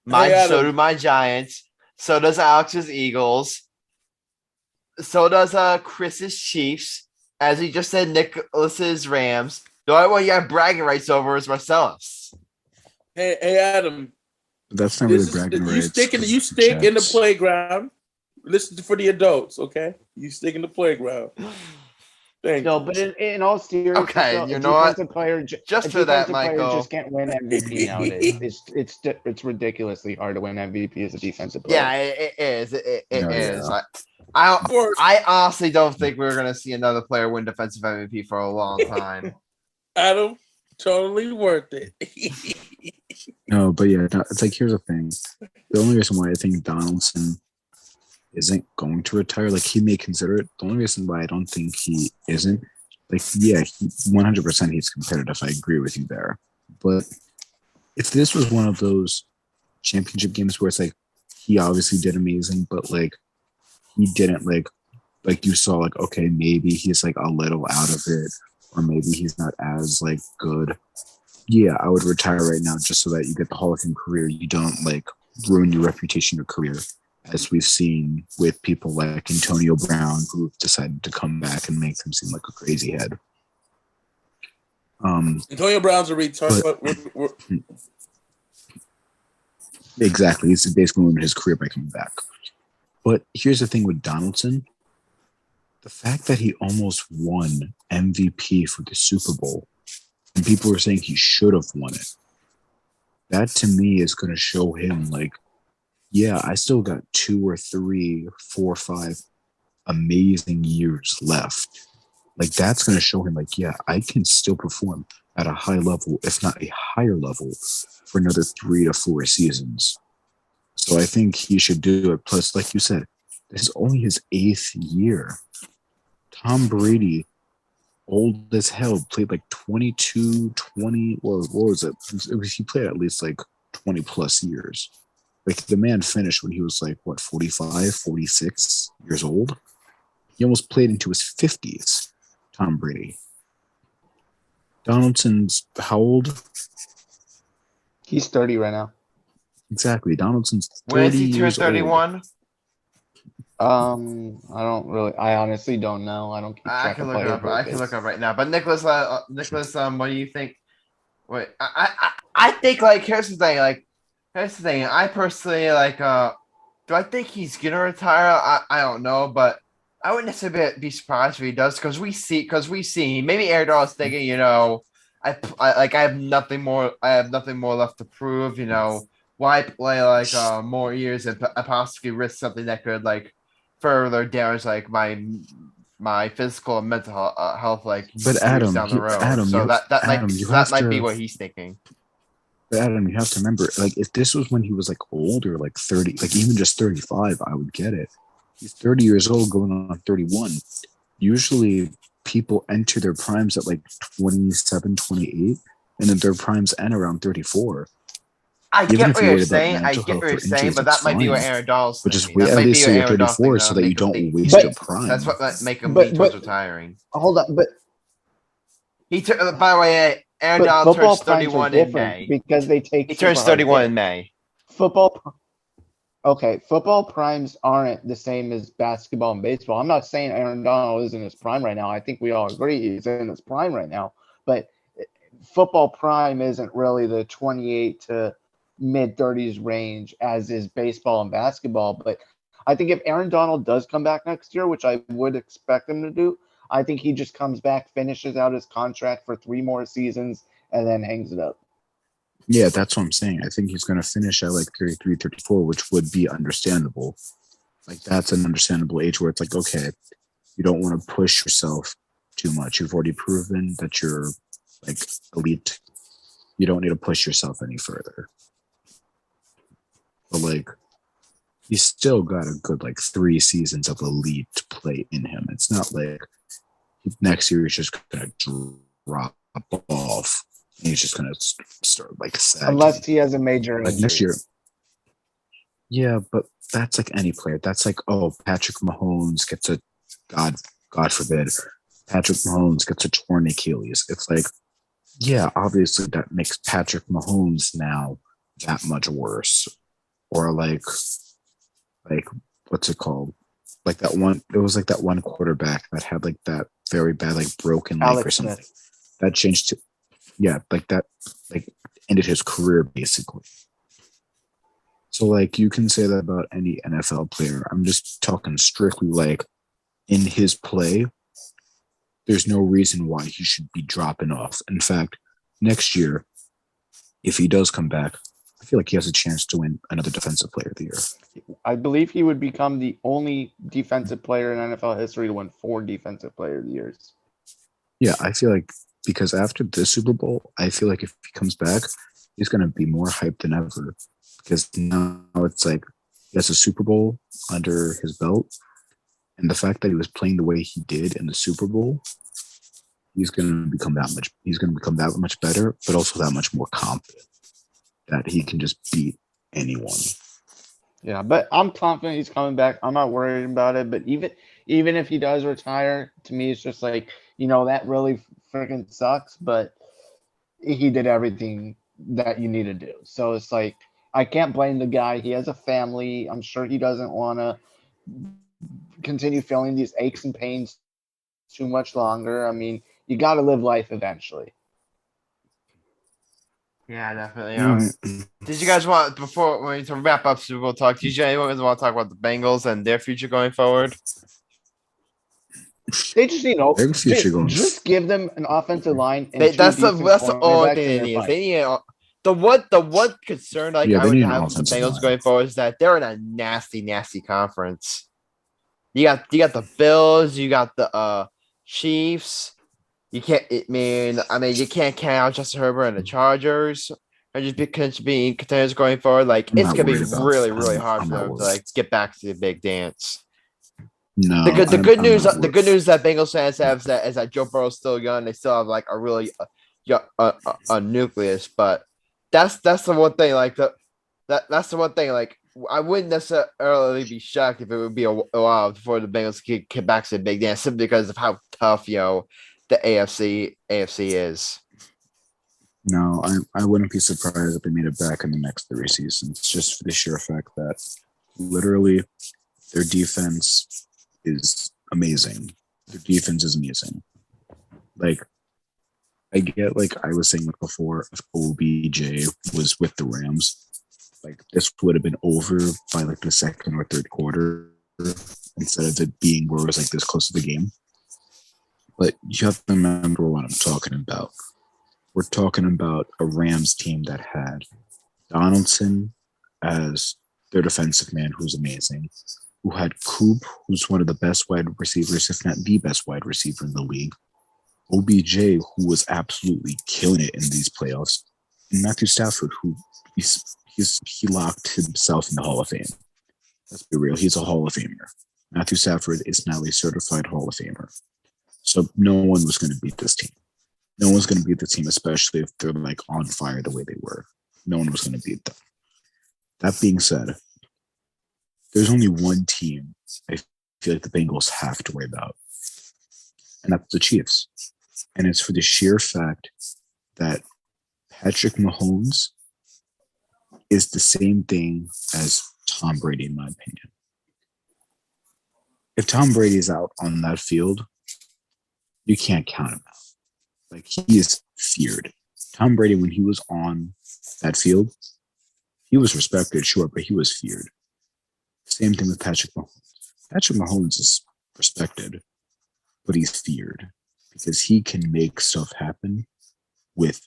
So do my Giants. So does Alex's Eagles. So does Chris's Chiefs. As he just said, Nicholas's Rams. The only one you have bragging rights over is Marcellus. Hey, Adam. That's not really bragging rights. You stick in the playground. Listen for the adults, okay? You stick in the playground. Thank you. No, but in all seriousness, Okay, though, you know what? Player, Just for that, player Michael. just can't win MVP nowadays. It's ridiculously hard to win MVP as a defensive player. Yeah, it is. It is. Yeah. I honestly don't think we're going to see another player win defensive MVP for a long time. Adam, totally worth it. No, but yeah, it's like, here's the thing. The only reason why I think Donaldson isn't going to retire, like, he may consider it. The only reason why I don't think he isn't, like, yeah, 100% he's competitive. I agree with you there. But if this was one of those championship games where it's like, he obviously did amazing, but like, he didn't like you saw, like, okay, maybe he's like a little out of it, or maybe he's not as like good. Yeah, I would retire right now just so that you get the Hall of Fame career. You don't like ruin your reputation or career, as we've seen with people like Antonio Brown, who've decided to come back and make him seem like a crazy head. Antonio Brown's a retard. Exactly. He's basically ruined his career by coming back. But here's the thing with Donaldson. The fact that he almost won MVP for the Super Bowl, and people were saying he should have won it, that to me is going to show him, like, yeah, I still got 2 or 3, 4 or 5 amazing years left. Like, that's going to show him, like, yeah, I can still perform at a high level, if not a higher level, for another 3 to 4 seasons. So I think he should do it. Plus, like you said, this is only his 8th year. Tom Brady, old as hell, played like 22, 20, what was it? He played at least like 20 plus years. Like, the man finished when he was like, what, 45, 46 years old? He almost played into his 50s, Tom Brady. Donaldson's how old? He's 30 right now. Exactly. Donaldson's 30 When is he turn years 31? I honestly don't know. I don't keep track of player birthdays. I can look up right now. But Nicholas, what do you think? Wait, I think, like, here's the thing. I personally, like, do I think he's gonna retire? I don't know, but I wouldn't necessarily be surprised if he does, because we see maybe Aaron Donald's thinking, you know, I have nothing more left to prove, you know, why play like more years and possibly risk something that could like further damage like my physical and mental health, like, but Adam, down the road. Adam, so that might be what he's thinking. But Adam, you have to remember, like, if this was when he was like older, like 30, like even just 35, I would get it. He's 30 years old going on 31. Usually people enter their primes at like 27, 28, and then their primes end around 34. I get what you're saying, but that might be what Aaron Donald's thinking. But just wait at least till you're 34 so that you don't waste your prime. That's what might make him lean towards retiring. Hold on, but by the way, Aaron Donald turns 31 in May. Because they take he turns 31 in May. Football primes aren't the same as basketball and baseball. I'm not saying Aaron Donald is in his prime right now. I think we all agree he's in his prime right now. But football prime isn't really the 28 to mid-30s range as is baseball and basketball. But I think if Aaron Donald does come back next year, which I would expect him to do, I think he just comes back, finishes out his contract for 3 more seasons, and then hangs it up. Yeah, that's what I'm saying. I think he's going to finish at like 33, 34, which would be understandable. Like, that's an understandable age where it's like, okay, you don't want to push yourself too much. You've already proven that you're like elite. You don't need to push yourself any further. But like, he's still got a good like 3 seasons of elite play in him. It's not like next year he's just gonna drop off and he's just gonna start like sagging. Unless he has a major like injury. next year. Yeah, but that's like any player. That's like, oh, Patrick Mahomes gets a God forbid, Patrick Mahomes gets a torn Achilles. It's like, yeah, obviously that makes Patrick Mahomes now that much worse. Or like what's it called? Like that one. It was like that one quarterback that had like that very bad like broken leg Alex or something. Smith. That changed to, yeah, like that, like ended his career basically. So like you can say that about any NFL player. I'm just talking strictly like in his play. There's no reason why he should be dropping off. In fact, next year, if he does come back, I feel like he has a chance to win another Defensive Player of the Year. I believe he would become the only defensive player in NFL history to win 4 Defensive Player of the Years. Yeah, I feel like because after this Super Bowl, I feel like if he comes back, he's going to be more hyped than ever. Because now it's like he has a Super Bowl under his belt. And the fact that he was playing the way he did in the Super Bowl, he's going to become that much better, but also that much more confident that he can just beat anyone. Yeah, but I'm confident he's coming back. I'm not worried about it. But even if he does retire, to me, it's just like, that really freaking sucks. But he did everything that you need to do. So it's like, I can't blame the guy. He has a family. I'm sure he doesn't want to continue feeling these aches and pains too much longer. I mean, you got to live life eventually. Yeah, definitely. Did you guys want, before we to wrap up Super Bowl talk, did you anyone want to talk about the Bengals and their future going forward? They just just give them an offensive line. And that's the only thing they need. They need the one concern I would have with the Bengals going forward is that they're in a nasty conference. You got the Bills, you got the Chiefs. You can't. You can't count out Justin Herbert and the Chargers. Or just because being contenders going forward, like it's gonna be really hard for them to like get back to the big dance. No, the good news that Bengals fans have is that Joe Burrow's still young. They still have like a really a nucleus, but that's the one thing. Like that's the one thing. Like I wouldn't necessarily be shocked if it would be a while before the Bengals could get back to the big dance, simply because of how tough the AFC is. No, I wouldn't be surprised if they made it back in the next 3 seasons, just for the sheer fact that literally their defense is amazing. Their defense is amazing. Like, I get, like I was saying before, if OBJ was with the Rams, like this would have been over by like the second or third quarter instead of it being where it was like this close to the game. But you have to remember what I'm talking about. We're talking about a Rams team that had Donaldson as their defensive man, who's amazing, who had Coop, who's one of the best wide receivers, if not the best wide receiver in the league, OBJ, who was absolutely killing it in these playoffs, and Matthew Stafford, who he locked himself in the Hall of Fame. Let's be real, he's a Hall of Famer. Matthew Stafford is now a certified Hall of Famer. So no one was going to beat this team. No one's going to beat the team, especially if they're like on fire the way they were. No one was going to beat them. That being said, there's only one team I feel like the Bengals have to worry about, and that's the Chiefs. And it's for the sheer fact that Patrick Mahomes is the same thing as Tom Brady, in my opinion. If Tom Brady is out on that field, you can't count him out. Like, he is feared. Tom Brady, when he was on that field, he was respected, sure, but he was feared. Same thing with Patrick Mahomes. Patrick Mahomes is respected, but he's feared because he can make stuff happen with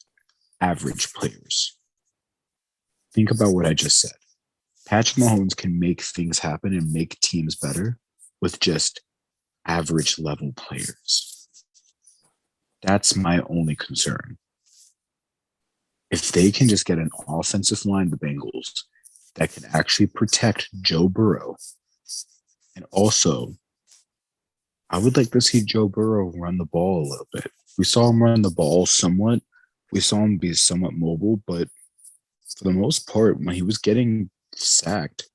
average players. Think about what I just said. Patrick Mahomes can make things happen and make teams better with just average level players. That's my only concern. If they can just get an offensive line, the Bengals, that can actually protect Joe Burrow, and also, I would like to see Joe Burrow run the ball a little bit. We saw him run the ball somewhat. We saw him be somewhat mobile, but for the most part, when he was getting sacked,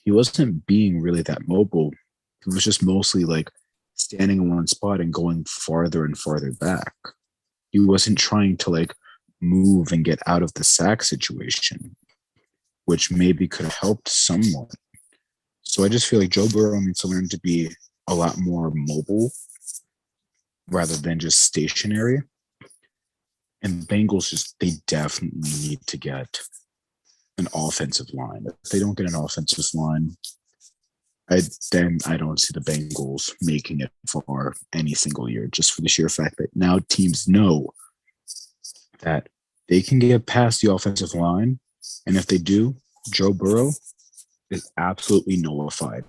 he wasn't being really that mobile. He was just mostly like standing in one spot and going farther and farther back. He wasn't trying to like move and get out of the sack situation, which maybe could have helped somewhat. So I just feel like Joe Burrow needs to learn to be a lot more mobile rather than just stationary. And the Bengals they definitely need to get an offensive line. If they don't get an offensive line, then I don't see the Bengals making it far any single year, just for the sheer fact that now teams know that they can get past the offensive line. And if they do, Joe Burrow is absolutely nullified.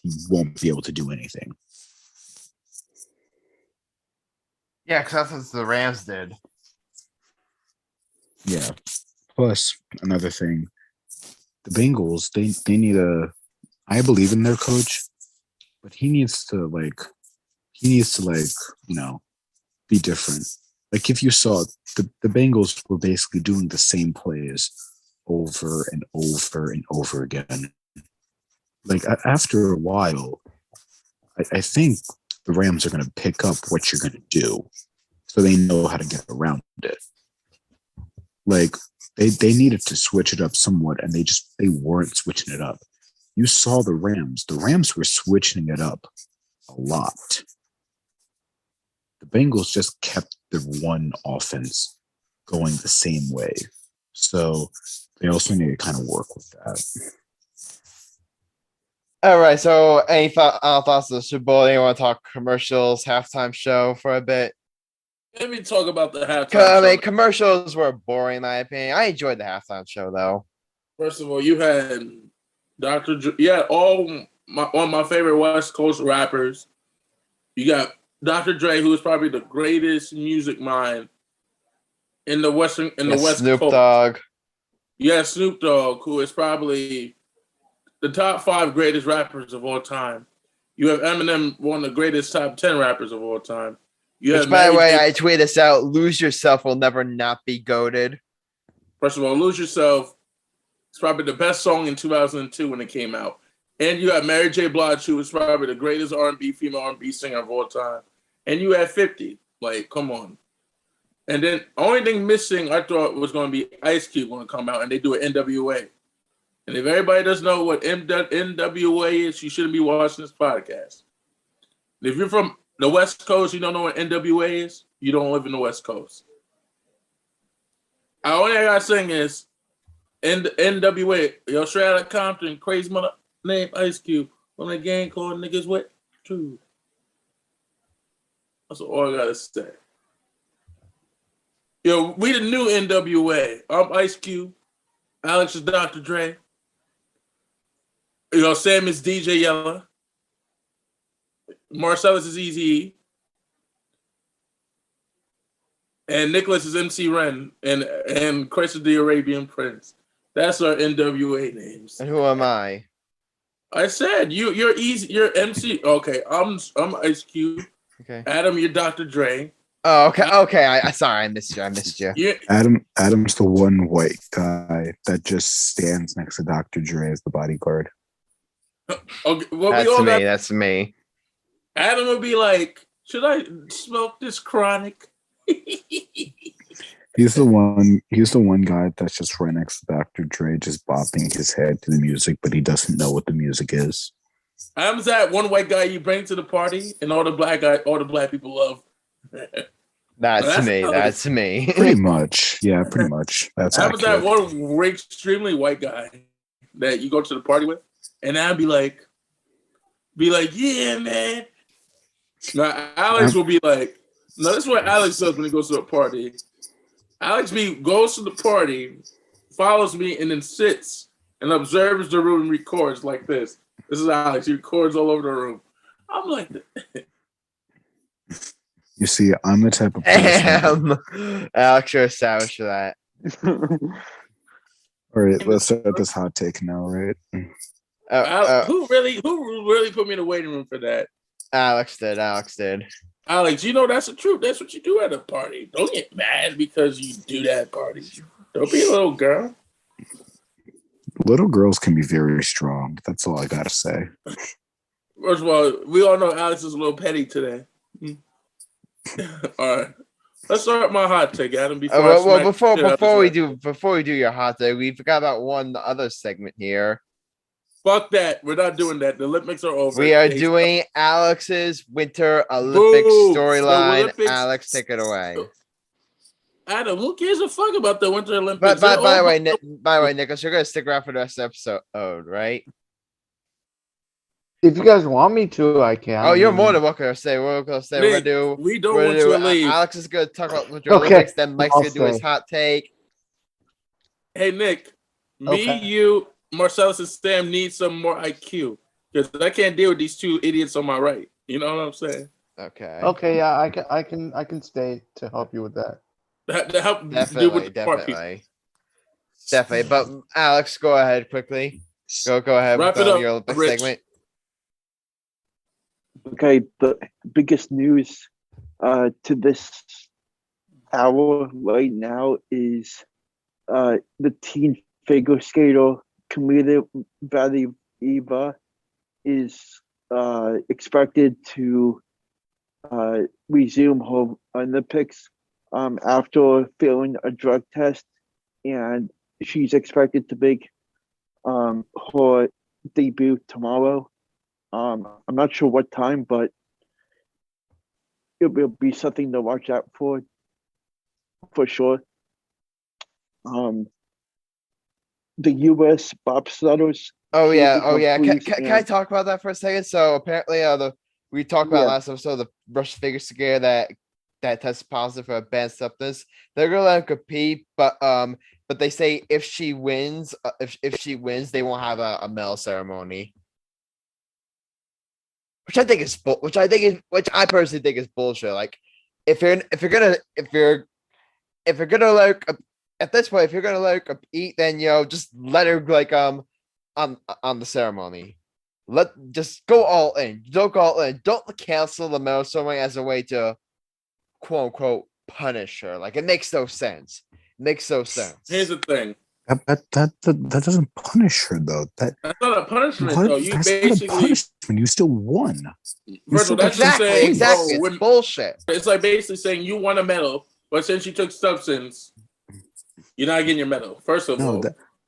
He won't be able to do anything. Yeah, because that's what the Rams did. Yeah. Plus, another thing, the Bengals, they need I believe in their coach, but he needs to be different. Like if you saw the Bengals were basically doing the same plays over and over and over again. Like after a while, I think the Rams are going to pick up what you're going to do, so they know how to get around it. Like they needed to switch it up somewhat, and they weren't switching it up. You saw the Rams. The Rams were switching it up a lot. The Bengals just kept the one offense going the same way. So they also need to kind of work with that. All right. So, any thoughts of the Super Bowl? You want to talk commercials, halftime show for a bit? Let me talk about the halftime show. Commercials were boring, in my opinion. I enjoyed the halftime show, though. First of all, you had Dr. Dre. You had one of my favorite West Coast rappers. You got Dr. Dre, who is probably the greatest music mind in the West Snoop Coast. Dogg. Yeah, Snoop Dogg, who is probably the top 5 greatest rappers of all time. You have Eminem, one of the greatest top 10 rappers of all time. Which, by the way, I tweeted this out. Lose Yourself will never not be goated. First of all, Lose Yourself is probably the best song in 2002 when it came out. And you have Mary J. Blige, who is probably the greatest female R&B singer of all time. And you had 50. Like, come on. And then only thing missing, I thought, was going to be Ice Cube going to come out, and they do an NWA. And if everybody doesn't know what NWA is, you shouldn't be watching this podcast. If you're from the West Coast, you don't know what NWA is, you don't live in the West Coast. The only thing I sing is NWA. Yo, straight out of Compton, crazy mother named Ice Cube. On a gang called Niggas Wet True. That's all I gotta say. Yo, we the new NWA. I'm Ice Cube. Alex is Dr. Dre. Sam is DJ Yella. Marcellus is Eazy-E. And Nicholas is MC Ren. And Chris is the Arabian Prince. That's our NWA names. And who am I? I said you're Easy. You're MC. Okay, I'm Ice Cube. Okay. Adam, you're Dr. Dre. Oh, okay. Okay. Sorry, I missed you. Adam's the one white guy that just stands next to Dr. Dre as the bodyguard. Okay, well, that's me. Adam would be like, should I smoke this chronic? He's the one guy that's just right next to Dr. Dre, just bopping his head to the music, but he doesn't know what the music is. Adam's that one white guy you bring to the party, and all the black people love. That's me. That's me. Pretty much. Yeah, pretty much. That's Adam's that one extremely white guy that you go to the party with, and I'd be like, yeah, man. Now Alex will be like, no, this is what Alex does when he goes to a party. Alex goes to the party, follows me, and then sits and observes the room and records like this. This is Alex. He records all over the room. I'm like, You see, I'm the type of person. Alex, you're a savage for that. All right, let's start this hot take now, right? who really put me in the waiting room for that? Alex did. Alex, you know that's the truth. That's what you do at a party. Don't get mad because you do that at parties. Don't be a little girl. Little girls can be very strong. That's all I gotta say. First of all, we all know Alex is a little petty today. All right, let's start my hot take, Adam. Before we do your hot take, we forgot about one other segment here. Fuck that. We're not doing that. The Olympics are over. We are doing Alex's Winter Olympics storyline. Alex, take it away. Adam, who gives a fuck about the Winter Olympics? By the way, Nicholas, you're gonna stick around for the rest of the episode, right? If you guys want me to, I can. Oh, you're more than welcome to stay. We're gonna stay. Nick, we don't want you to leave. Alex is gonna talk about Winter Olympics. Then Mike's gonna do his hot take. Hey, Nick, you, Marcellus, and Sam need some more IQ because I can't deal with these two idiots on my right. You know what I'm saying? Okay. Okay, yeah, I can stay to help you with that. To help definitely, do with definitely. But Alex, go ahead quickly. Go ahead. Wrap it up, your Olympic Rich. segment. Okay, the biggest news to this hour right now is the teen figure skater Kamila Valieva is expected to resume her Olympics after failing a drug test, and she's expected to make her debut tomorrow. I'm not sure what time, but it will be something to watch out for sure. The U.S. bobsledders. Oh yeah. Can I talk about that for a second? So apparently, we talked about last episode the Russian figure skater that tested positive for a banned substance. They're gonna let him compete, but they say if she wins, they won't have a medal ceremony. Which I personally think is bullshit. Like, if you're gonna like at this point, if you're gonna like eat, then just let her like on the ceremony. Just go all in. Don't go all in. Don't cancel the medal ceremony as a way to quote unquote punish her. Like, it makes no sense. Here's the thing. That doesn't punish her though. That's not a punishment though. You basically not a punishment. You still won. Exactly. It's bullshit. It's like basically saying you won a medal, but since you took substance, you're not getting your medal. First of all,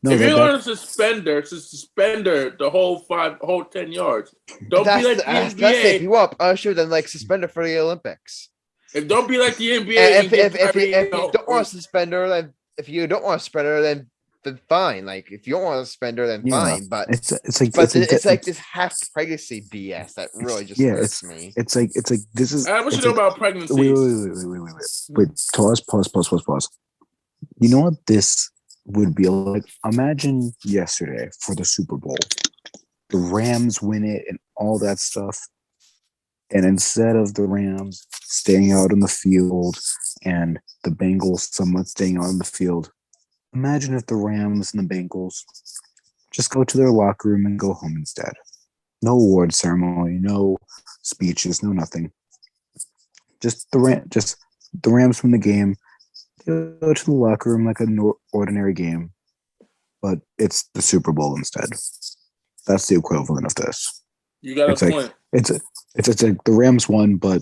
if you're going to suspend her the whole 10 yards. Don't be like the NBA. That's if you want Usher, then like suspend her for the Olympics. Don't be like the NBA. If you don't want to suspend her, then if you don't want to suspend her, then fine. Like, if you don't want to suspend her, then fine. But it's like this half pregnancy BS that really just hurts me. It's like this is. I want you to know about pregnancy. Wait. Pause. You know what this would be like? Imagine yesterday for the Super Bowl, the Rams win it and all that stuff, and instead of the Rams staying out on the field and the Bengals somewhat staying out on the field, imagine if the Rams and the Bengals just go to their locker room and go home instead. No award ceremony, no speeches, no nothing. Just the Rams win the game. They go to the locker room like an ordinary game, but it's the Super Bowl instead. That's the equivalent of this. You got a point. It's like the Rams won, but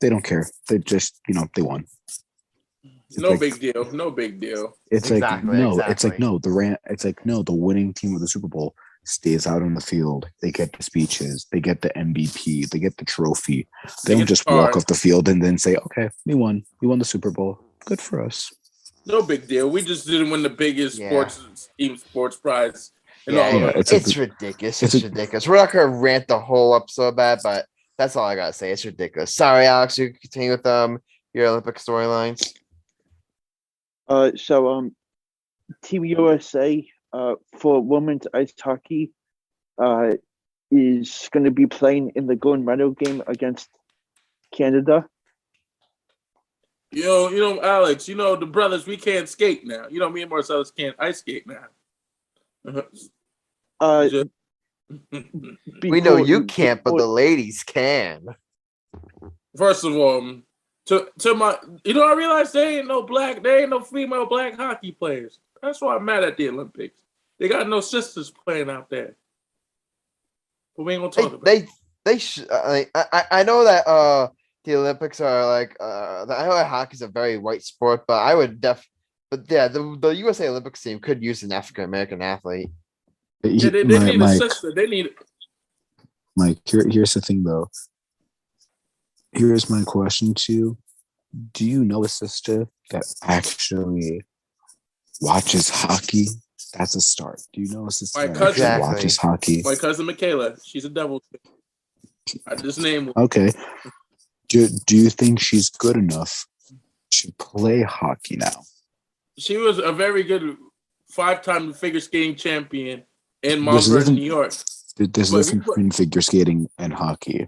they don't care. They just they won. No big deal. It's exactly. The winning team of the Super Bowl stays out on the field. They get the speeches. They get the MVP. They get the trophy. They don't just walk off the field and then say, "Okay, we won. We won the Super Bowl. Good for us." No big deal. We just didn't win the biggest sports prize. It's ridiculous. It's ridiculous. We're not gonna rant the whole episode about it, but that's all I gotta say. It's ridiculous. Sorry, Alex. You can continue with your Olympic storylines. So Team USA for women's ice hockey is going to be playing in the gold medal game against Canada. Alex, the brothers, we can't skate now. Me and Marcellus can't ice skate now. Before, We know you can't, but the ladies can. First of all, to my, I realized there ain't no female black hockey players. That's why I'm mad at the Olympics. They got no sisters playing out there. But we ain't gonna talk about it. I know that the Olympics are like I know that hockey's a very white sport, but I would the USA Olympics team could use an African American athlete. Yeah, they need a sister. They need. Mike, here's the thing though. Here's my question to you. Do you know a sister that actually watches hockey? That's a start. Do you know a sister that actually watches hockey? My cousin Michaela. She's a devil. I just named her. Okay. Do you think she's good enough to play hockey now? She was a very good 5-time figure skating champion in Mount Vernon, New York. There's a difference between figure skating and hockey.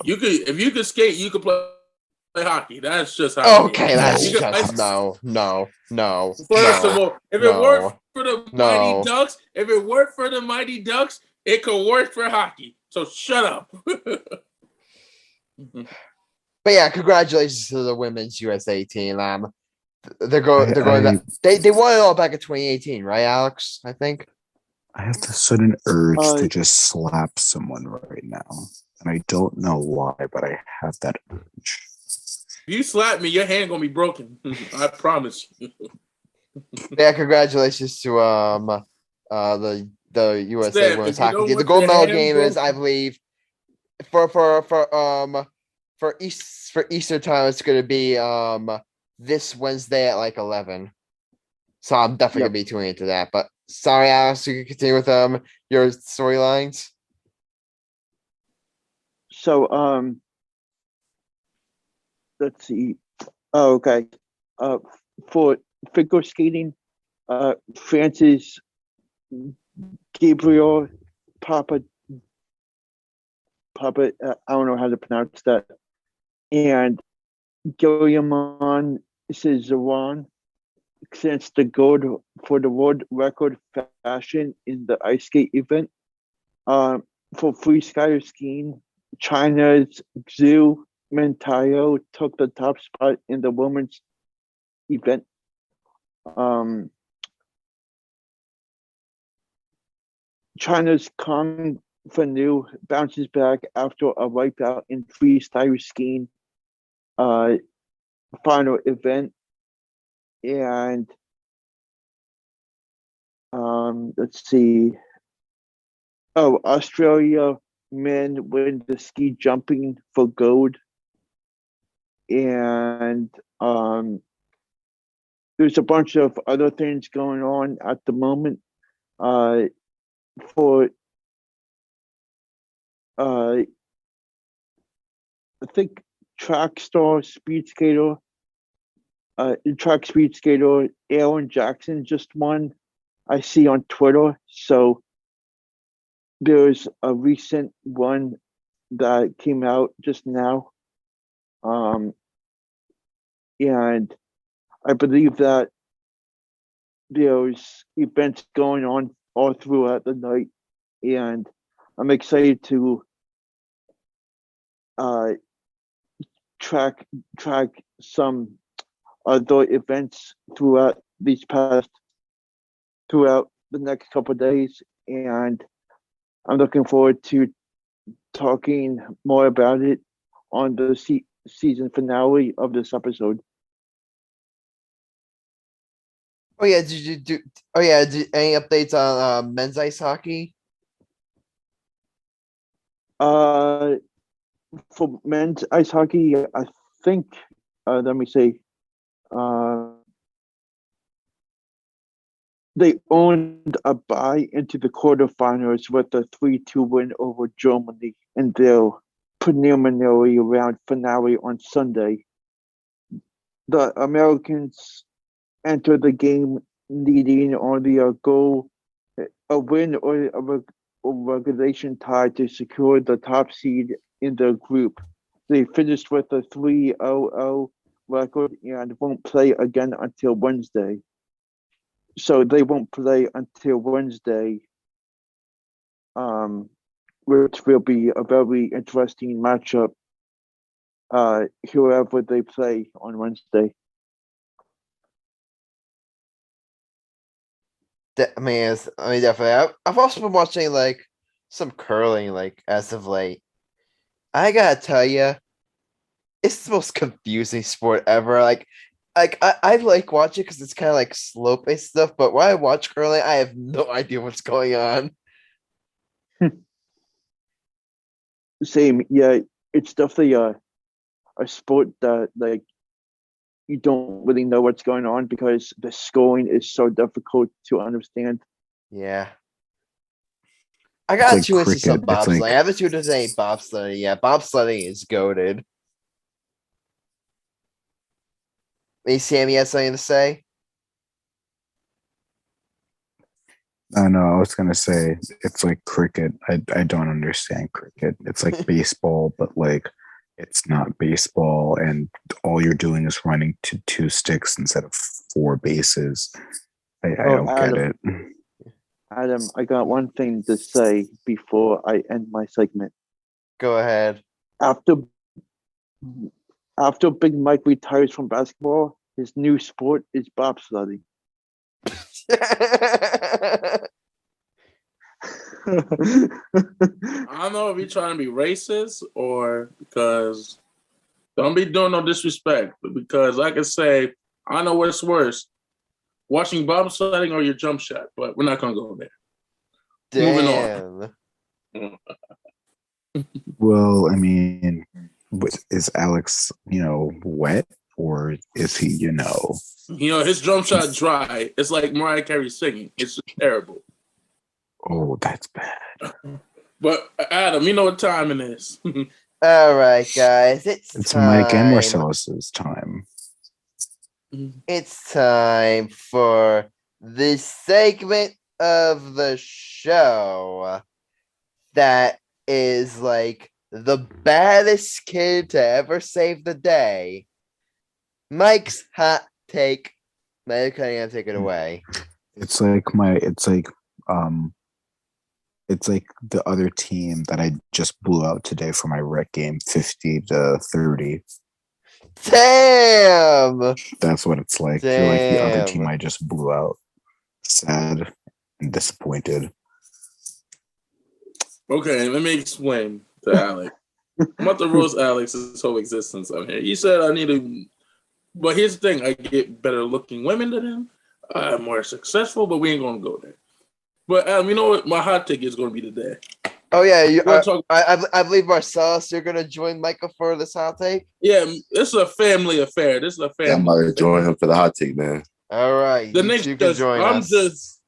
If you could skate, you could play hockey. That's just how. Okay, that's just no. First of all, if it worked for the Mighty Ducks, it could work for hockey. So shut up. But yeah, congratulations to the women's USA team. They're going back. They won it all back in 2018, right, Alex? I think. I have the sudden urge to just slap someone right now. And I don't know why, but I have that urge. If you slap me, your hand gonna be broken. I promise you. Yeah, congratulations to the USA women's hockey team. The gold medal game is, I believe, for Eastern time, it's gonna be this Wednesday at like 11. So I'm definitely gonna be tuning into that. But sorry, Alex, you can continue with your storylines. So let's see. Oh, okay. For figure skating, Francis Gabriel Papa I don't know how to pronounce that, and Guillermo Cesaron clinched the gold for the world record fashion in the ice skate event. For freestyle skiing, China's Zhu Mentayo took the top spot in the women's event. China's Kang Fanu bounces back after a wipeout in freestyle skiing final event. And let's see. Oh, Australia men win the ski jumping for gold. And there's a bunch of other things going on at the moment. I think track speed skater Aaron Jackson just won. I see on Twitter. So there's a recent one that came out just now. And I believe that there's events going on all throughout the night, and I'm excited to track some other events throughout the next couple of days, and I'm looking forward to talking more about it on the season finale of this episode. Oh yeah, any updates on men's ice hockey? For men's ice hockey, I think let me say they owned a bye into the quarterfinals with a 3-2 win over Germany in their preliminary round finale on Sunday. The Americans enter the game needing only a win or regulation tie to secure the top seed in the group. They finished with a 3-0 record and won't play again until Wednesday. So they won't play until Wednesday, which will be a very interesting matchup, whoever they play on Wednesday. Definitely. I've also been watching like some curling like as of late. I gotta tell you, it's the most confusing sport ever. I like watching because it's kind of like slow paced stuff. But when I watch curling, I have no idea what's going on. Same, yeah. It's definitely a sport that like you don't really know what's going on because the scoring is so difficult to understand. Yeah. I got like to into some cricket. It's bobsledding. like- I haven't tuned into any bobsledding yet. Bobsledding is goated. Hey, Sammy, you have something to say? I know. I was gonna say it's like cricket. I don't understand cricket. It's like baseball, but like it's not baseball, and all you're doing is running to 2 sticks instead of 4 bases. I don't get it. Adam, I got one thing to say before I end my segment. Go ahead. After Big Mike retires from basketball, his new sport is bobsledding. I don't know if you're trying to be racist or because don't be doing no disrespect, but because like I say, I know what's worse. Watching bobsledding or your jump shot, but we're not gonna go there. Damn. Moving on. Well, I mean, is Alex, wet, or is he, His drum shot dry. It's like Mariah Carey singing. It's just terrible. Oh, that's bad. But Adam, you know what time it is. All right, guys. It's Mike and Marcellus's time. It's time for this segment of the show that is like the baddest kid to ever save the day. Mike's hot take. Mike Cunningham, take it away. It's like the other team that I just blew out today for my rec game, 50-30. Damn! That's what it's like. You're like the other team I just blew out. Sad and disappointed. Okay, let me explain to Alex. I'm about to roast Alex's whole existence on here. You said I need to, but here's the thing: I get better looking women than him. I'm more successful, but we ain't gonna go there. But you know what? My hot take is gonna be today. Oh yeah, I believe Marcellus, you're gonna join Michael for this hot take. Yeah, this is a family affair. This is a family. I'm about to join him for the hot take, man. All right, the Knicks. You can join us.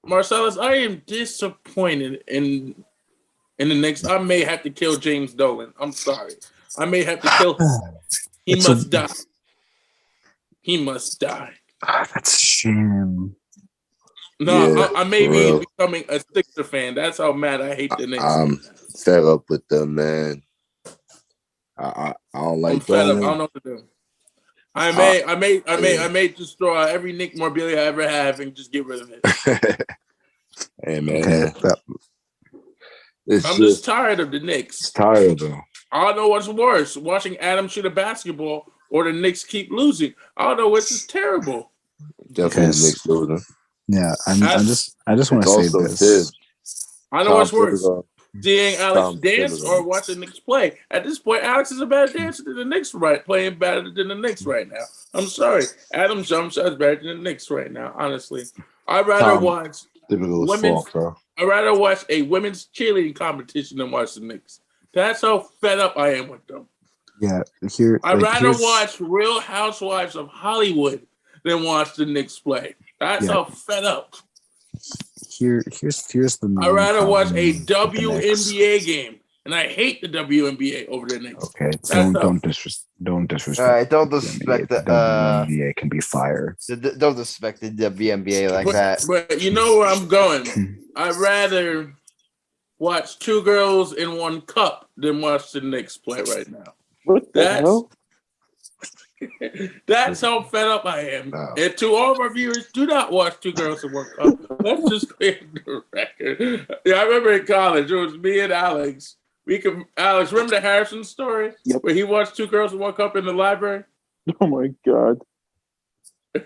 Marcellus. I am disappointed in the Knicks. I may have to kill James Dolan. I'm sorry. I may have to kill him. He must die. He must die. That's a shame. No, Yeah, I may be becoming a Sixer fan. That's how mad I hate the Knicks. I'm fed up with them, man. I don't like. I'm fed up. I don't know what to do. I may just throw out every Nick Morbilia I ever have and just get rid of it. Hey man, Okay. I'm just tired of the Knicks. Tired of them. I don't know what's worse: watching Adam shoot a basketball or the Knicks keep losing. I don't know which is terrible. Definitely Knicks losing. Yeah, I just want to say this. I know what's worse: seeing Alex dance or watching the Knicks play. At this point, Alex is a better dancer than the Knicks playing better than the Knicks right now. I'm sorry, Adam's jump shot is better than the Knicks right now. Honestly, I'd rather watch women's. I'd rather watch a women's cheerleading competition than watch the Knicks. That's how fed up I am with them. Yeah, I'd rather watch Real Housewives of Hollywood than watch the Knicks play. That's how fed up. Here's the main I'd rather watch a problem WNBA game, and I hate the WNBA over the Knicks. Okay, don't disrespect. All right, don't disrespect the WNBA can be fire. Don't disrespect the WNBA like that. But you know where I'm going. I'd rather watch 2 girls in 1 cup than watch the Knicks play right now. What the hell? That's how fed up I am. Wow. And to all of our viewers, do not watch 2 girls in 1 cup. Let's just clear the record. Yeah, I remember in college, it was me and Alex. Alex, remember the Harrison story? Yep. Where he watched 2 girls in 1 cup in the library? Oh my god.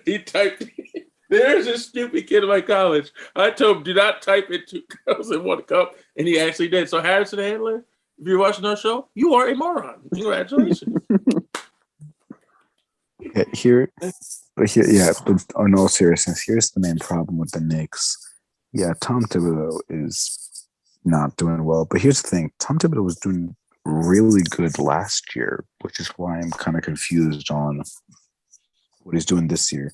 He typed, there's a stupid kid in my college. I told him, do not type in 2 girls in 1 cup. And he actually did. So Harrison Handler, if you're watching our show, you are a moron. Congratulations. But in all seriousness, here's the main problem with the Knicks. Yeah, Tom Thibodeau is not doing well. But here's the thing. Tom Thibodeau was doing really good last year, which is why I'm kind of confused on what he's doing this year.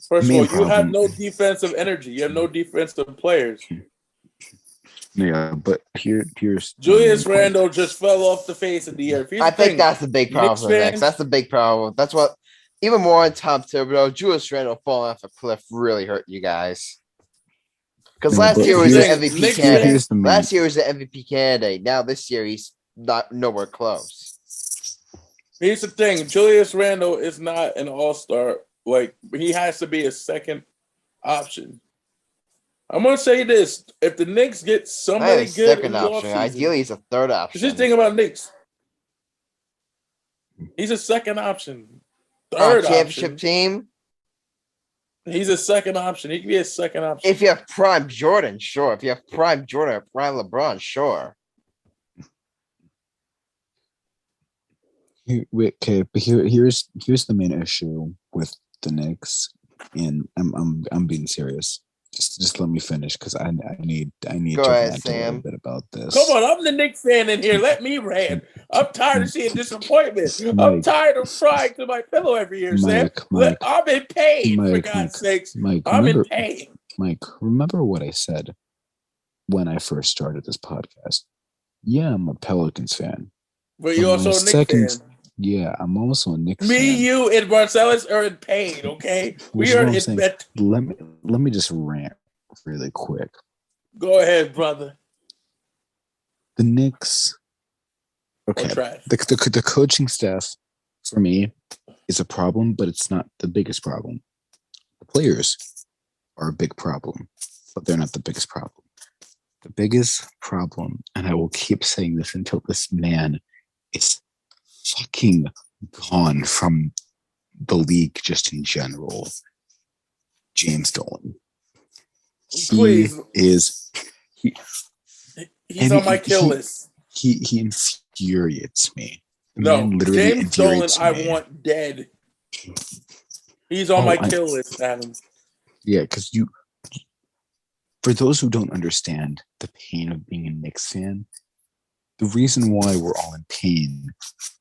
First of all, you have no defensive energy. You have no defensive players. Yeah, but here's Julius Randle just fell off the face of the earth. I think that's the big problem for the Knicks. That's the big problem. That's what, even more on Tom Thibodeau, Julius Randle falling off a cliff really hurt you guys. Because last year was the MVP candidate. Last year was the MVP candidate. Now this year he's not nowhere close. Here's the thing: Julius Randle is not an all-star. Like, he has to be a second option. I'm gonna say this: if the Knicks get somebody good in the offseason, ideally he's a third option. Just think about Knicks. He's a second option. Third championship option. Team. He's a second option. He can be a second option. If you have prime Jordan, sure. If you have prime Jordan or prime LeBron, sure. Okay, but here's the main issue with the Knicks, and I'm being serious. Just let me finish because I need Go to ahead, rant Sam. a little bit about this. Come on, I'm the Knicks fan in here. Let me rant. I'm tired of seeing disappointment. I'm tired of crying to my pillow every year, Sam. I'm in pain, for God's sakes. I'm in pain. Mike, remember what I said when I first started this podcast? Yeah, I'm a Pelicans fan. But you're also a Knicks fan. Yeah, I'm also a Knicks fan. Me, you, and Marcellus are in pain, okay? We are in bed. Let me just rant really quick. Go ahead, brother. The Knicks. Okay. The coaching staff, for me, is a problem, but it's not the biggest problem. The players are a big problem, but they're not the biggest problem. The biggest problem, and I will keep saying this until this man is fucking gone from the league just in general. James Dolan. He's on my kill list. He infuriates me. James Dolan I want dead. He's on my kill list, Adam. Yeah, because for those who don't understand the pain of being a Knicks fan, the reason why we're all in pain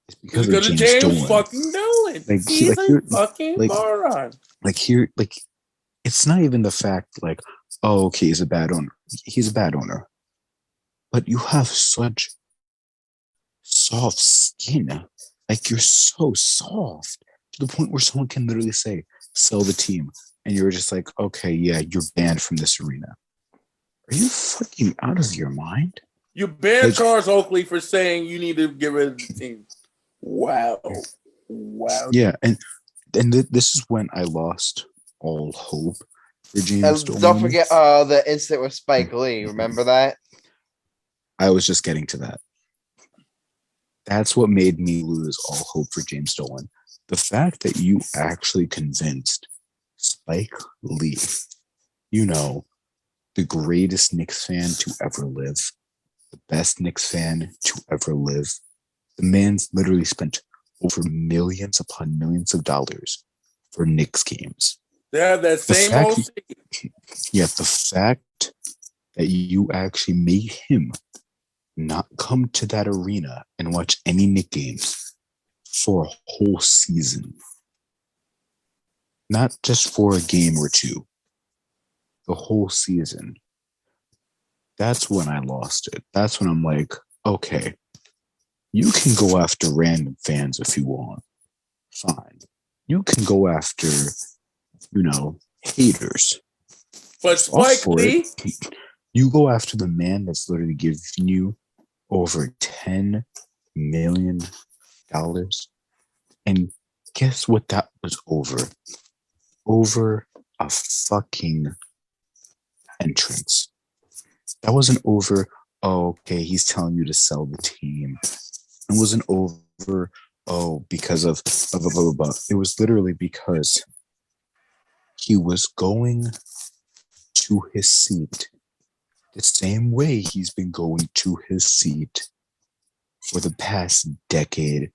is because of James Dolan. Fucking Dolan. He's a fucking moron. It's not even the fact okay, he's a bad owner. He's a bad owner. But you have such soft skin. You're so soft to the point where someone can literally say, sell the team. And you're just like, okay, yeah, you're banned from this arena. Are you fucking out of your mind? You banned Charles Oakley for saying you need to get rid of the team. Wow. Yeah, and this is when I lost all hope for James Dolan. Don't forget the incident with Spike Lee. Remember that? I was just getting to that. That's what made me lose all hope for James Dolan. The fact that you actually convinced Spike Lee, the greatest Knicks fan to ever live, the best Knicks fan to ever live. The man's literally spent over millions upon millions of dollars for Knicks games. Yeah, that same old thing. Yeah, the fact that you actually made him not come to that arena and watch any Knicks games for a whole season. Not just for a game or two. The whole season. That's when I lost it. That's when I'm like, okay, you can go after random fans if you want. Fine. You can go after, haters. But Spike Lee, You go after the man that's literally giving you over $10 million. And guess what that was over? Over a fucking entrance. That wasn't over, oh, okay, he's telling you to sell the team. It wasn't over, oh, because of blah, blah, blah, blah. It was literally because he was going to his seat the same way he's been going to his seat for the past decade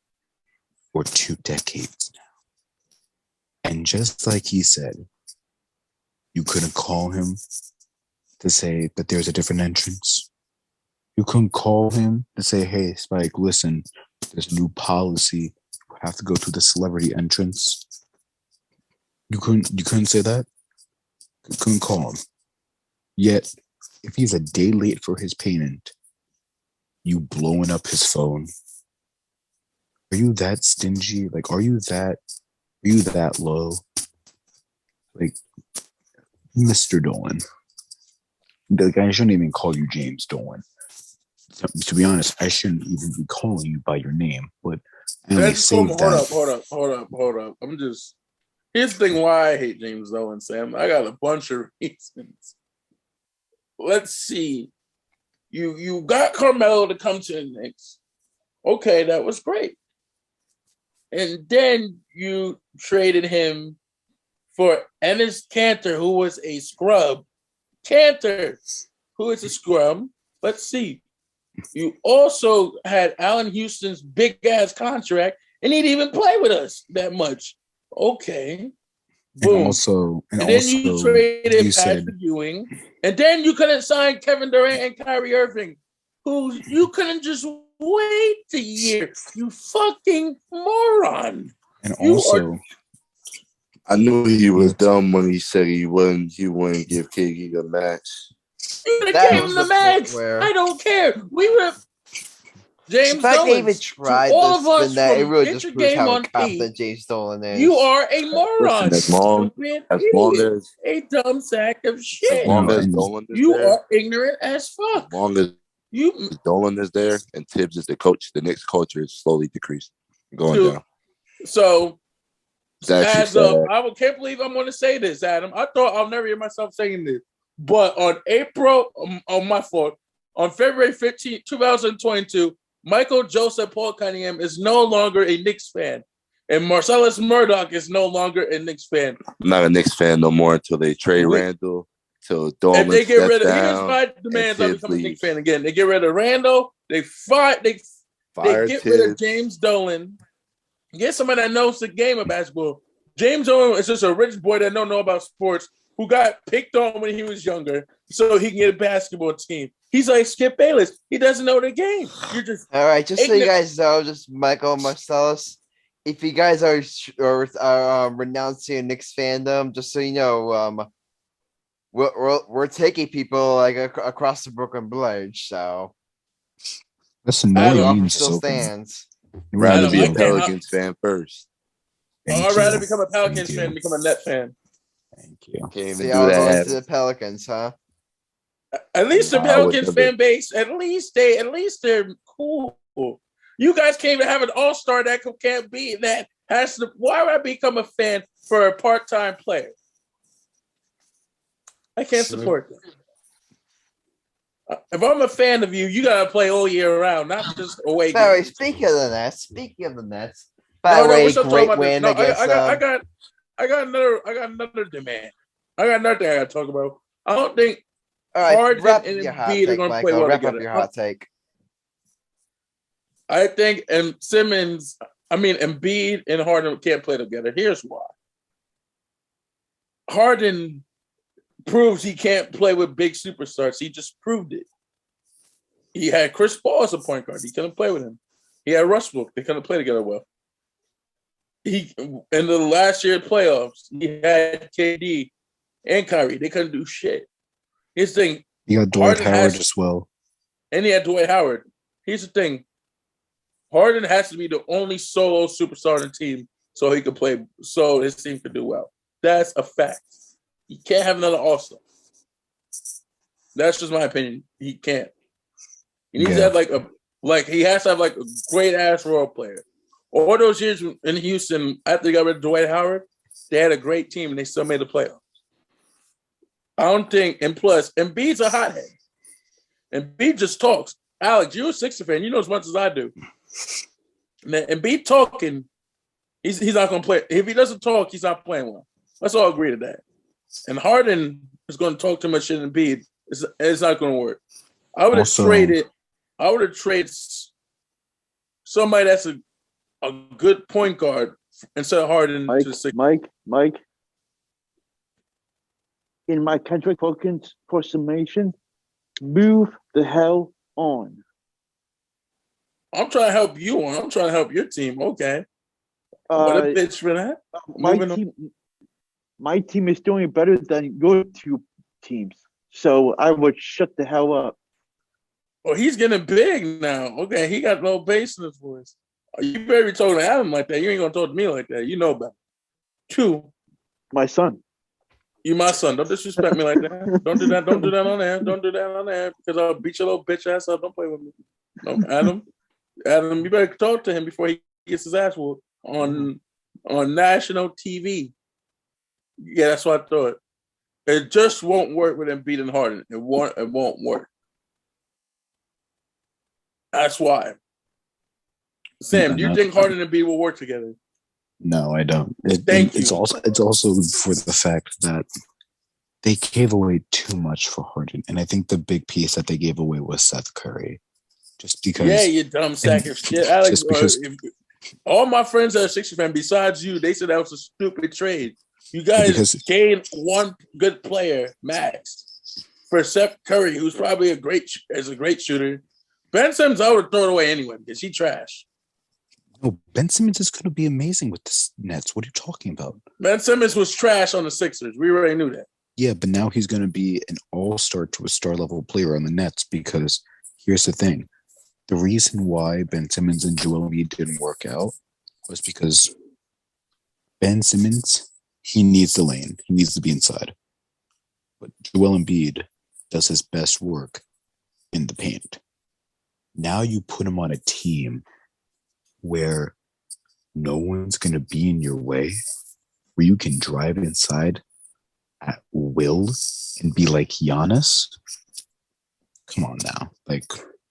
or 2 decades now. And just like he said, you couldn't call him to say that there's a different entrance. You couldn't call him to say, hey, Spike, listen, there's a new policy. You have to go to the celebrity entrance. You couldn't say that? You couldn't call him. Yet, if he's a day late for his payment, you blowing up his phone. Are you that stingy? Like, are you that low? Like, Mr. Dolan. Like, I shouldn't even call you James Dolan. To be honest, I shouldn't even be calling you by your name, but I only saved that. Hold up. Here's the thing why I hate James Dolan, Sam. I got a bunch of reasons. Let's see. You got Carmelo to come to the Knicks. Okay, that was great. And then you traded him for Enes Kanter, who was a scrub. Kanter, who is a scrub. Let's see. You also had Allen Houston's big-ass contract, and he didn't even play with us that much. Okay. Boom. And then you traded Patrick Ewing, and then you couldn't sign Kevin Durant and Kyrie Irving, who you couldn't just wait a year. You fucking moron. And also, I knew he was dumb when he said he wouldn't give KD a match. You could have gave him the max. I don't care. We would have. James Dolan. Even tried all of us that, it really just proves how incompetent confident James Dolan is. You are a moron. Listen, as long as a dumb sack of shit. As long as Dolan is you there, are ignorant as fuck. As long as Dolan is there and Tibbs is the coach, the Knicks culture is slowly decreasing, going down. So, can't believe I'm going to say this, Adam. I thought I'll never hear myself saying this. But on February 15, 2022, Michael Joseph Paul Cunningham is no longer a Knicks fan. And Marcellus Murdoch is no longer a Knicks fan. I'm not a Knicks fan no more until they trade Randall, till Dolan. If they get rid of, here's my demands, I'll become a Knicks fan again. They get rid of Randall, they get rid of James Dolan, get somebody that knows the game of basketball. James Dolan is just a rich boy that don't know about sports, who got picked on when he was younger, so he can get a basketball team. He's like Skip Bayless. He doesn't know the game. You're just all right. Just so you guys know, just Michael Marcellus, if you guys are renouncing Knicks fandom, just so you know, we're taking people like across the Brooklyn Bridge. So listen, no still stands. I'd rather be a Pelicans fan first. I'd rather become a Pelicans fan than become a Net fan. Thank you. Can't even do that. Going to the Pelicans, huh? At least the Pelicans fan base, at least they're cool. You guys can't even have an all-star that can't be that has to. Why would I become a fan for a part-time player? I can't support that. If I'm a fan of you, you gotta play all year round, not just away. Sorry, speaking of the Nets. By the way, great win against. I got another demand. I got another thing I got to talk about. I don't think Harden and Embiid are going to play well wrap together. Up your hot take. I think Embiid and Harden can't play together. Here's why. Harden proves he can't play with big superstars. He just proved it. He had Chris Paul as a point guard. He couldn't play with him. He had Westbrook. They couldn't play together well. In the last year playoffs, he had KD and Kyrie. They couldn't do shit. His thing. You got Dwight Howard as well. And he had Dwight Howard. Here's the thing. Harden has to be the only solo superstar on the team so he could play, so his team could do well. That's a fact. You can't have another all-star. That's just my opinion. He can't. He needs to have he has to have like a great ass role player. All those years in Houston, after they got rid of Dwight Howard, they had a great team and they still made the playoffs. I don't think, and plus, Embiid's a hothead. Embiid just talks. Alex, you're a Sixers fan. You know as much as I do. Embiid talking, he's not going to play. If he doesn't talk, he's not playing well. Let's all agree to that. And Harden is going to talk too much shit in Embiid. It's not going to work. I would have traded somebody that's a good point guard instead of Harden. Mike. In my contract for summation, move the hell on. I'm trying to help you on. I'm trying to help your team. Okay. What a bitch for that. My team is doing better than your two teams. So I would shut the hell up. Oh, he's getting big now. Okay, he got no bass in his voice. You better be talking to Adam like that. You ain't gonna talk to me like that. You know about it. Two. My son. You my son. Don't disrespect me like that. Don't do that. Don't do that on air. Don't do that on air because I'll beat your little bitch ass up. Don't play with me. No, Adam, you better talk to him before he gets his ass whooped on national TV. Yeah, that's what I thought. It just won't work with Embiid and Harden. It won't work. That's why. Sam, do you think Harden and Embiid will work together? No, I don't. It's also for the fact that they gave away too much for Harden, and I think the big piece that they gave away was Seth Curry. Just because, yeah, you dumb sack of shit, Alex. All my friends that are Sixers fans, besides you, they said that was a stupid trade. You guys gained one good player, max, for Seth Curry, who's probably a great shooter. Ben Simmons, I would have thrown away anyway because he trash. No, Ben Simmons is going to be amazing with the Nets. What are you talking about? Ben Simmons was trash on the Sixers. We already knew that. Yeah, but now he's going to be an all-star to a star-level player on the Nets because here's the thing. The reason why Ben Simmons and Joel Embiid didn't work out was because Ben Simmons, he needs the lane. He needs to be inside. But Joel Embiid does his best work in the paint. Now you put him on a team where no one's going to be in your way, where you can drive inside at will and be like Giannis. Come on now. Like,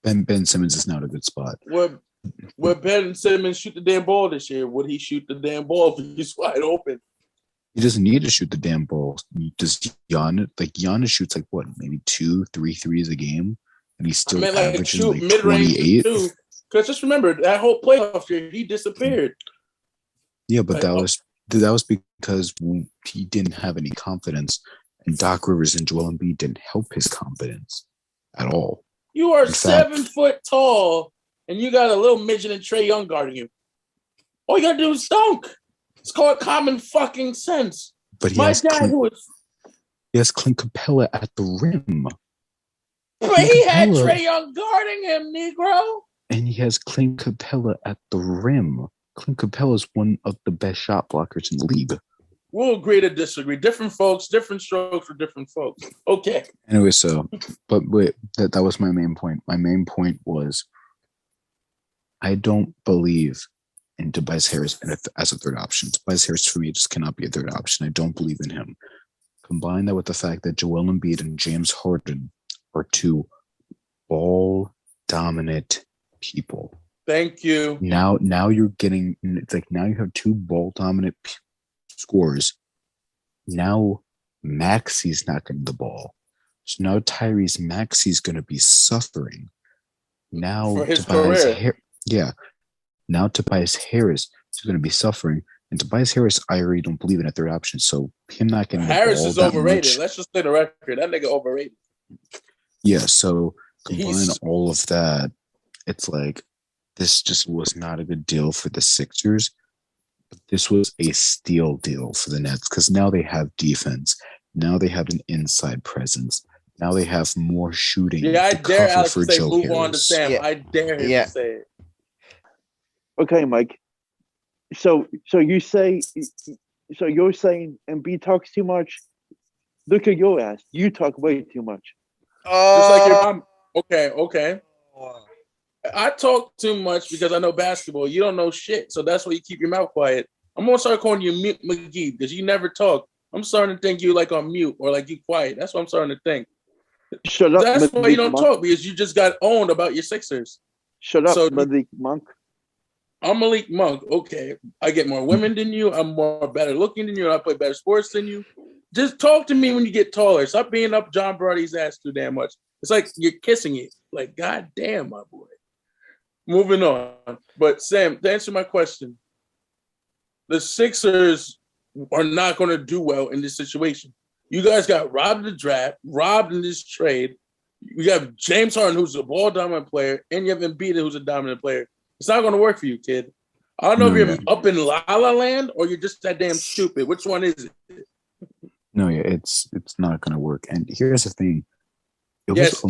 Ben Simmons is not a good spot. Would Ben Simmons shoot the damn ball this year? Would he shoot the damn ball if he's wide open? He doesn't need to shoot the damn ball. Does Giannis shoots like what, maybe 2-3 threes a game? And he's still averaging like 28. Because just remember, that whole playoff year, he disappeared. Yeah, but that was because he didn't have any confidence, and Doc Rivers and Joel Embiid didn't help his confidence at all. You are 7 foot tall, and you got a little midget and Trae Young guarding you. All you gotta do is dunk. It's called common fucking sense. But he has Clint Capella at the rim. But he had Trae Young guarding him, Negro. And he has Clint Capella at the rim. Clint Capella is one of the best shot blockers in the league. We'll agree to disagree. Different folks, different strokes for different folks. Okay. Anyway, but wait, that was my main point. My main point was I don't believe in Tobias Harris as a third option. Tobias Harris, for me, just cannot be a third option. I don't believe in him. Combine that with the fact that Joel Embiid and James Harden are two ball-dominant people. Thank you. Now you're getting, it's like now you have two ball-dominant scores. Now Maxi's not getting the ball. So now Tyrese Maxi's going to be suffering. Now for his career. Now Tobias Harris is going to be suffering. And Tobias Harris, I already don't believe in a third option. So him not getting Harris the ball is overrated. much, let's just play the record. That nigga overrated. Yeah, so combine all of that. It's like this just was not a good deal for the Sixers. But this was a steal deal for the Nets because now they have defense. Now they have an inside presence. Now they have more shooting. Yeah, I dare Alex to say move Harris. On to Sam. Yeah. I dare him to say it. Okay, Mike. So you're saying Embiid talks too much? Look at your ass. You talk way too much. Just like your mom. Okay. I talk too much because I know basketball. You don't know shit, so that's why you keep your mouth quiet. I'm gonna start calling you Mute McGee because you never talk. I'm starting to think you like on mute or like you quiet. That's what I'm starting to think. Shut up, That's why you don't Monk. talk, because you just got owned about your Sixers. Shut up, So Malik Monk. I'm Malik Monk. Okay, I get more women than you. I'm more better looking than you. And I play better sports than you. Just talk to me when you get taller. Stop being up John Brody's ass too damn much. It's like you're kissing it. Like, God damn, my boy. Moving on. But Sam, to answer my question, the Sixers are not going to do well in this situation. You guys got robbed in the draft, robbed in this trade. You have James Harden, who's a ball dominant player, and you have Embiid, who's a dominant player. It's not going to work for you, kid. I don't know if you're up in La La Land or you're just that damn stupid. Which one is it? No, yeah, it's not going to work. And here's the thing. I want to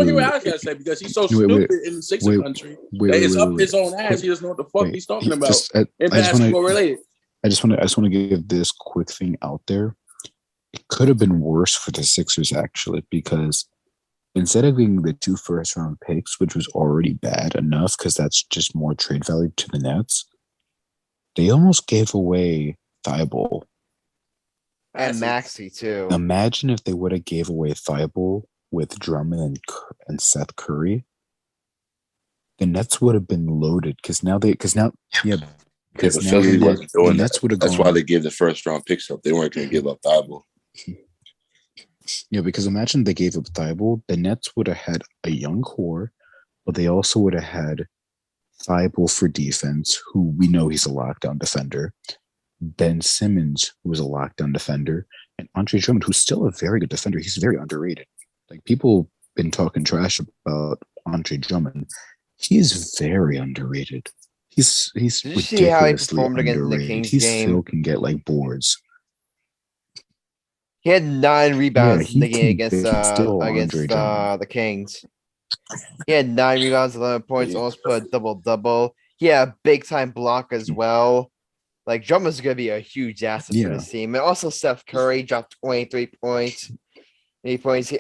hear what Alex got to say, because he's so stupid in the Sixer country that it's up his own ass. He doesn't know what the fuck he's talking about in basketball related. I just want to give this quick thing out there. It could have been worse for the Sixers, actually, because instead of getting the 2 first-round picks, which was already bad enough because that's just more trade value to the Nets, they almost gave away Thibault. And Maxey, too. Imagine if they would have gave away Thibault with Drummond and Seth Curry. The Nets would have been loaded because now Philly wasn't doing that. That's why they gave the first-round picks up. They weren't going to give up Thibault. Yeah, because imagine they gave up Thibault, the Nets would have had a young core, but they also would have had Thibault for defense, who we know he's a lockdown defender, Ben Simmons, who was a lockdown defender, and Andre Drummond, who's still a very good defender. He's very underrated. Like, people been talking trash about Andre Drummond. He is very underrated. He's Did you see how he performed against the Kings game? He still can get like boards. He had 9 rebounds in the game against the Kings. He had 9 rebounds, 11 points, almost put a double-double. He had a big-time block as well. Like, Drummond's going to be a huge asset for this team. And also, Seth Curry dropped 23 points. 8 points.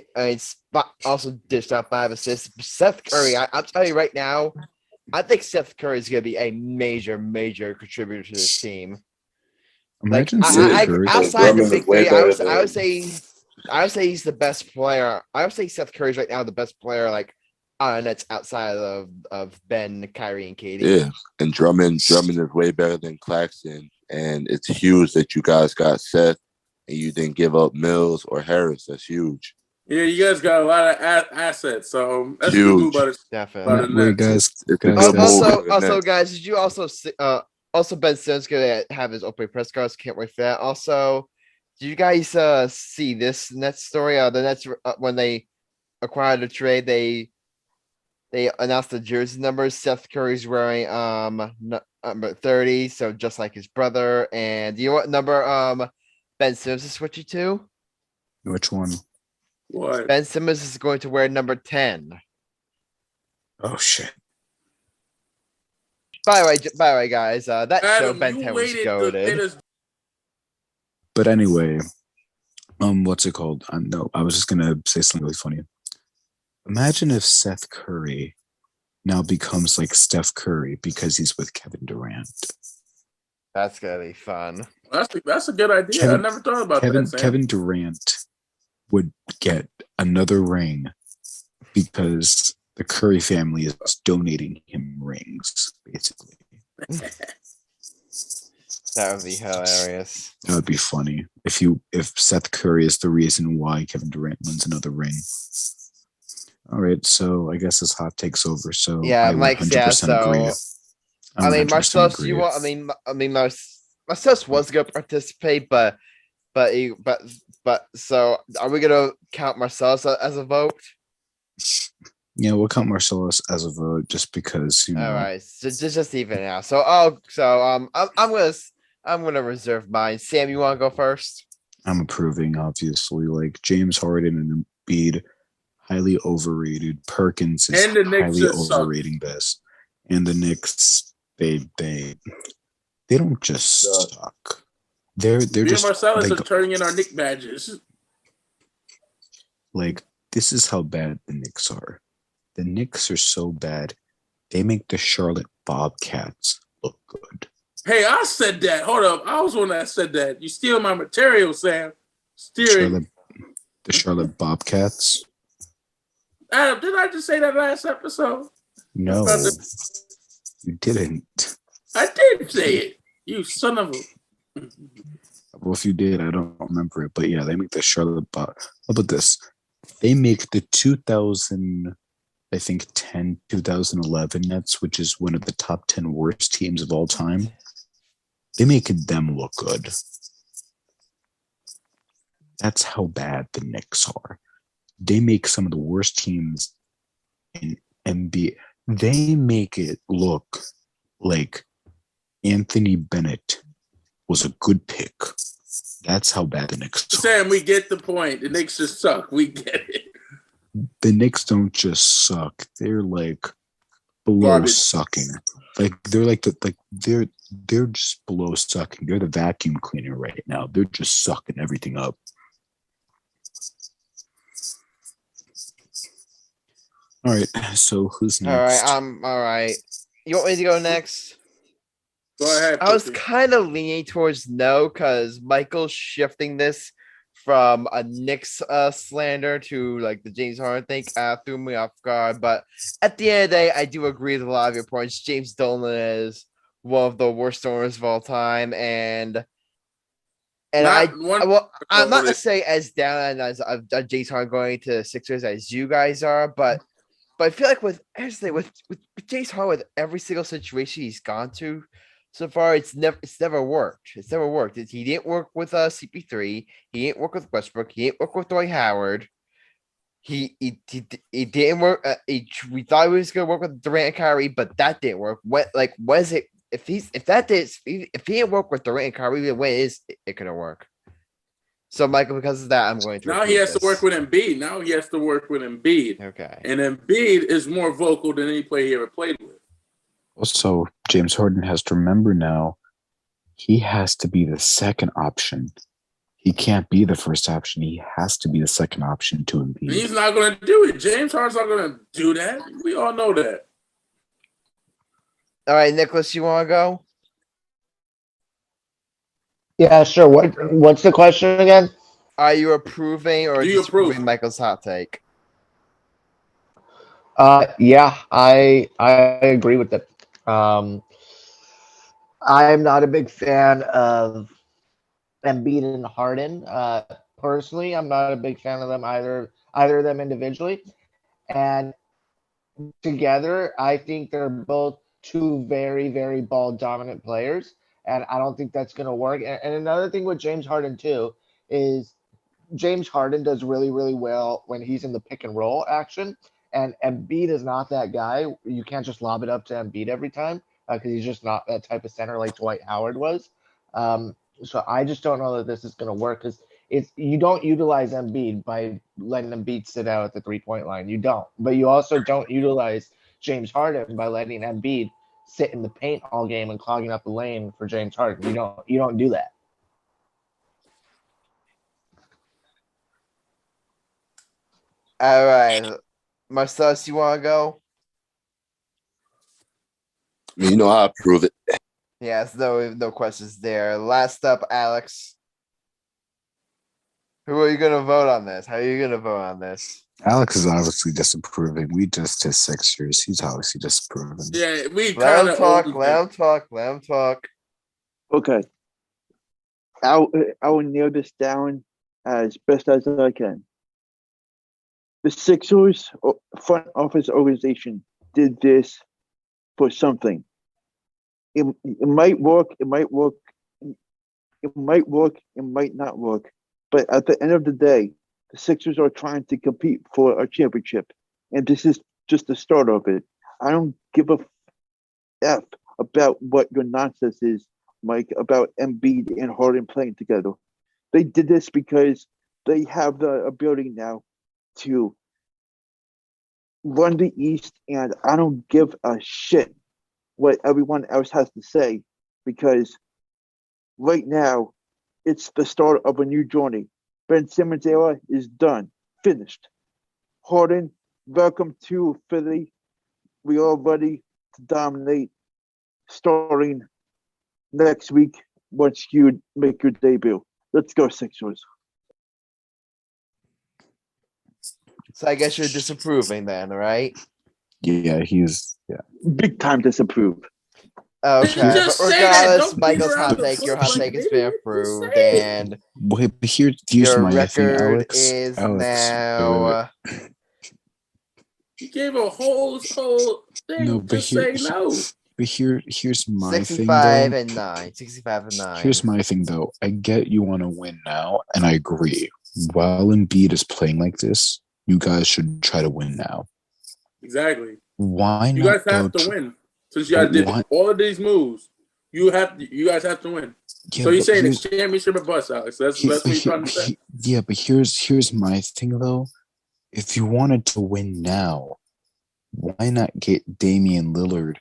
Also dished out 5 assists. Seth Curry, I'll tell you right now, I think Seth Curry is going to be a major, major contributor to this team. Imagine outside the big three, I would say he's the best player. I would say Seth Curry's right now the best player, like, on the Nets outside of Ben, Kyrie, and KD. Yeah, and Drummond is way better than Claxton, and it's huge that you guys got Seth and you didn't give up Mills or Harris. That's huge. Yeah, you guys got a lot of assets, so that's huge. Definitely. Guys. Also, guys, did you also see, also Ben Simmons gonna have his opening press cards? Can't wait for that. Also, did you guys see this Nets story? The Nets when they acquired the trade, they announced the jersey numbers. Seth Curry's wearing number 30, so just like his brother. And do you know what number Ben Simmons is switching to? Which one? What? Ben Simmons is going to wear number 10. Oh shit! By the way, guys, that Adam, show Ben 10 was goated. But anyway, what's it called? I was just gonna say something really funny. Imagine if Seth Curry now becomes like Steph Curry because he's with Kevin Durant. That's gonna be fun. That's a good idea. I never thought about that. Sam. Kevin Durant would get another ring because the Curry family is donating him rings, basically. That would be hilarious. That would be funny if Seth Curry is the reason why Kevin Durant wins another ring. All right, so I guess this hot takes over. So yeah, I Mike. Yeah, so agree. I mean, Marcellus, Marcellus was going to participate, but so are we going to count Marcellus as a vote? Yeah, we'll count Marcellus as a vote just because. All right, so just even now. So I'm gonna reserve mine. Sam, you want to go first? I'm approving, obviously. Like James Harden and Embiid, highly overrated. Perkins is highly overrating this, and the Knicks, they don't just suck. They're just. Marcellus are turning in our Knick badges. Like, this is how bad the Knicks are. The Knicks are so bad, they make the Charlotte Bobcats look good. Hey, I said that. Hold up. I was the one that said that. You steal my material, Sam. Steering. The Charlotte Bobcats? Adam, did I just say that last episode? No, you didn't. I did say it. You son of a... Well, if you did, I don't remember it. But yeah, they make the Charlotte How about this? They make the 2010, 2011 Nets, which is one of the top 10 worst teams of all time. They make them look good. That's how bad the Knicks are. They make some of the worst teams in NBA. They make it look like Anthony Bennett was a good pick. That's how bad the Knicks are. Sam, we get the point. The Knicks just suck. We get it. The Knicks don't just suck. They're like below Garbage. sucking. Like they're they're just below sucking. They're the vacuum cleaner right now. They're just sucking everything up. All right. So who's next? All right. You want me to go next? Go ahead. I was Pussy. kind of leaning towards no because Michael's shifting this from a Knicks slander to like the James Harden thing threw me off guard. But at the end of the day, I do agree with a lot of your points. James Dolan is one of the worst owners of all time, and I'm not necessarily as down as James Harden going to the Sixers as you guys are, but I feel like with James Harden, with every single situation he's gone to so far, it's never worked. It's never worked. He didn't work with CP3. He didn't work with Westbrook. He didn't work with Dwight Howard. He didn't work. We thought he was going to work with Durant and Kyrie, but that didn't work. If he didn't work with Durant and Kyrie, when is it going to work? So, Michael, because of that, I'm going to. Now he has to work with Embiid. Okay. And Embiid is more vocal than any player he ever played with. Also, James Harden has to remember now, he has to be the second option. He can't be the first option. He has to be the second option to Embiid. He's not going to do it. James Harden's not going to do that. We all know that. All right, Nicholas, you want to go? Yeah, sure. What's the question again? Are you approving or disapproving Michael's hot take? Yeah, I agree with it. I'm not a big fan of Embiid and Harden. Personally, I'm not a big fan of them either of them individually. And together, I think they're both two very, very ball dominant players. And I don't think that's going to work. And another thing with James Harden, too, is James Harden does really, really well when he's in the pick and roll action. And Embiid is not that guy. You can't just lob it up to Embiid every time because he's just not that type of center like Dwight Howard was. So I just don't know that this is going to work because you don't utilize Embiid by letting Embiid sit out at the 3-point line. You don't. But you also don't utilize James Harden by letting Embiid sit in the paint all game and clogging up the lane for James Harden. You don't do that. All right. Marcellus, you want to go? You know how I prove it. Yes, no questions there. Last up, Alex. Who are you going to vote on this? How are you going to vote on this? Alex is obviously disapproving. We just his 6 years. He's obviously disapproving. Yeah, we let kind him talk. Okay. I will nail this down as best as I can. The Sixers front office organization did this for something. It might work, it might not work. But at the end of the day, the Sixers are trying to compete for a championship. And this is just the start of it. I don't give a F about what your nonsense is, Mike, about Embiid and Harden playing together. They did this because they have the ability now to run the East, and I don't give a shit what everyone else has to say because right now it's the start of a new journey. Ben Simmons' era is done. finished. Harden, welcome to Philly. We are ready to dominate starting next week once you make your debut. Let's go, Sixers. So I guess you're disapproving then, right? Yeah, he's Big time disapprove. Okay, Just but say that. regardless, Don't Michael's beat around hot the take, your bush hot like take has that. been Just approved, say it. and Wait, but here's your my thing, record Alex. is Alex, now You gave a whole thing. No, but Just say no. here's my thing 65 though. and 9. 65 and 9. Here's my thing though. I get you want to win now, and I agree. While Embiid is playing like this, you guys should try to win now. Exactly. Why You not guys have go to win. Since you guys did all of these moves, you guys have to win. Yeah, so you're but saying it's championship or bust, Alex? That's what you're trying to say. Yeah, but here's my thing though. If you wanted to win now, why not get Damian Lillard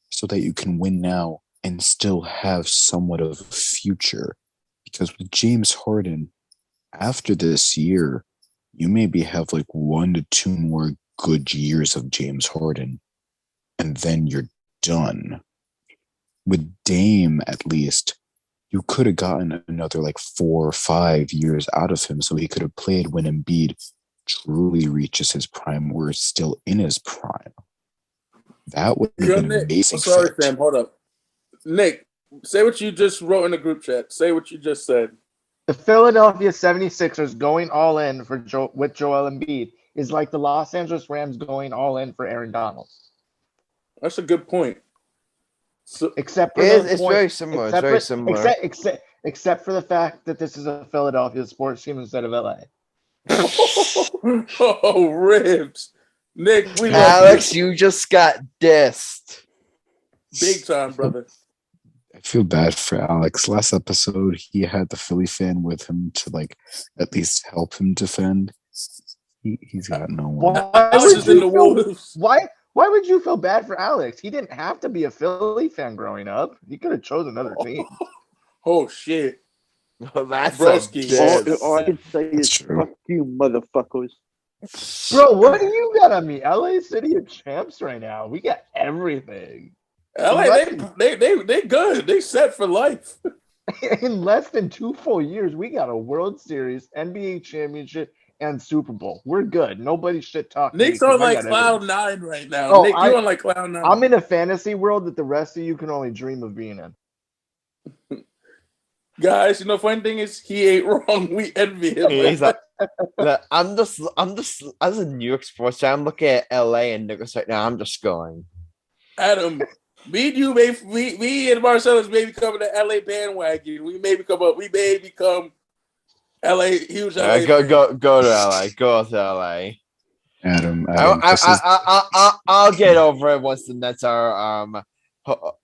so that you can win now and still have somewhat of a future? Because with James Harden, after this year, you maybe have like 1 to 2 more good years of James Harden, and then you're done. With Dame, at least, you could have gotten another like 4 or 5 years out of him, so he could have played when Embiid truly reaches his prime, or is still in his prime. That would have been an amazing. I'm sorry, fit. Sam. Hold up, Nick. Say what you just wrote in the group chat. Say what you just said. The Philadelphia 76ers going all in with Joel Embiid is like the Los Angeles Rams going all in for Aaron Donald. That's a good point. So, Except for it's very similar. It's very similar. Except for the fact that this is a Philadelphia sports team instead of LA. Oh, ribs. Nick, we love Alex, you just got dissed. Big time, brother. I feel bad for Alex. Last episode, he had the Philly fan with him to like at least help him defend. He's got no one. Why would you feel bad for Alex? He didn't have to be a Philly fan growing up. He could have chosen another team. Oh shit. Well, that's Broski. All I can say is fuck you, motherfuckers. Bro, what do you got on me? LA City of Champs right now. We got everything. LA, they good. They set for life. In less than 2 full years, we got a World Series, NBA championship, and Super Bowl. We're good. Nobody's shit talking. Nick's on like cloud 9 right now. Oh, Nick, you're on like cloud 9. I'm in a fantasy world that the rest of you can only dream of being in. Guys, funny thing is he ain't wrong. We envy him. He's like, I'm just as a New York sports fan, I'm looking at LA and Nicholas right now. I'm just going. Adam, me and Marcellus may become the LA bandwagon. We may become LA huge. LA go to LA. Go to LA. Adam I'll get over it once the Nets are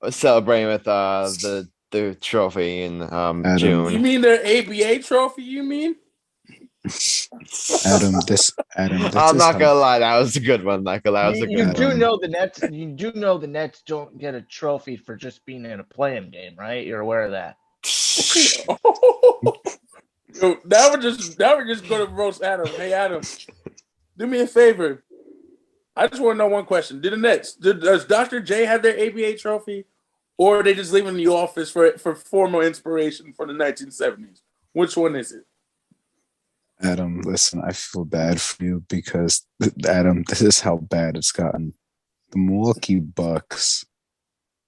celebrating with the trophy in June. You mean their ABA trophy? You mean? Adam, I'm not gonna lie, that was a good one, Michael. That was a good You one. do know the Nets. You do know the Nets don't get a trophy for just being in a play-in game, right? You're aware of that. Yo, now we're just going to roast Adam. Hey, Adam, do me a favor. I just want to know one question. Does Dr. J have their ABA trophy, or are they just leaving the office for formal inspiration for the 1970s? Which one is it? Adam, listen, I feel bad for you because, Adam, this is how bad it's gotten. The Milwaukee Bucks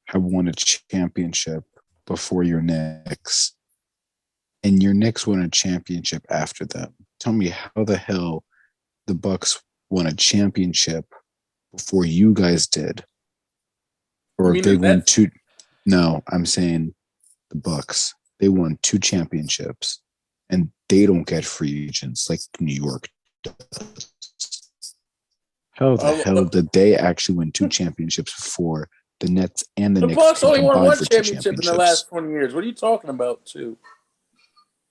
have won a championship before your Knicks, and your Knicks won a championship after them. Tell me how the hell the Bucks won a championship before you guys did, or they won 2. No, I'm saying the Bucks. They won 2 championships, and they don't get free agents like New York does. How the hell did they actually win 2 championships before the Nets and the Knicks? The Bucks only won 1 championship in the last 20 years. What are you talking about, too?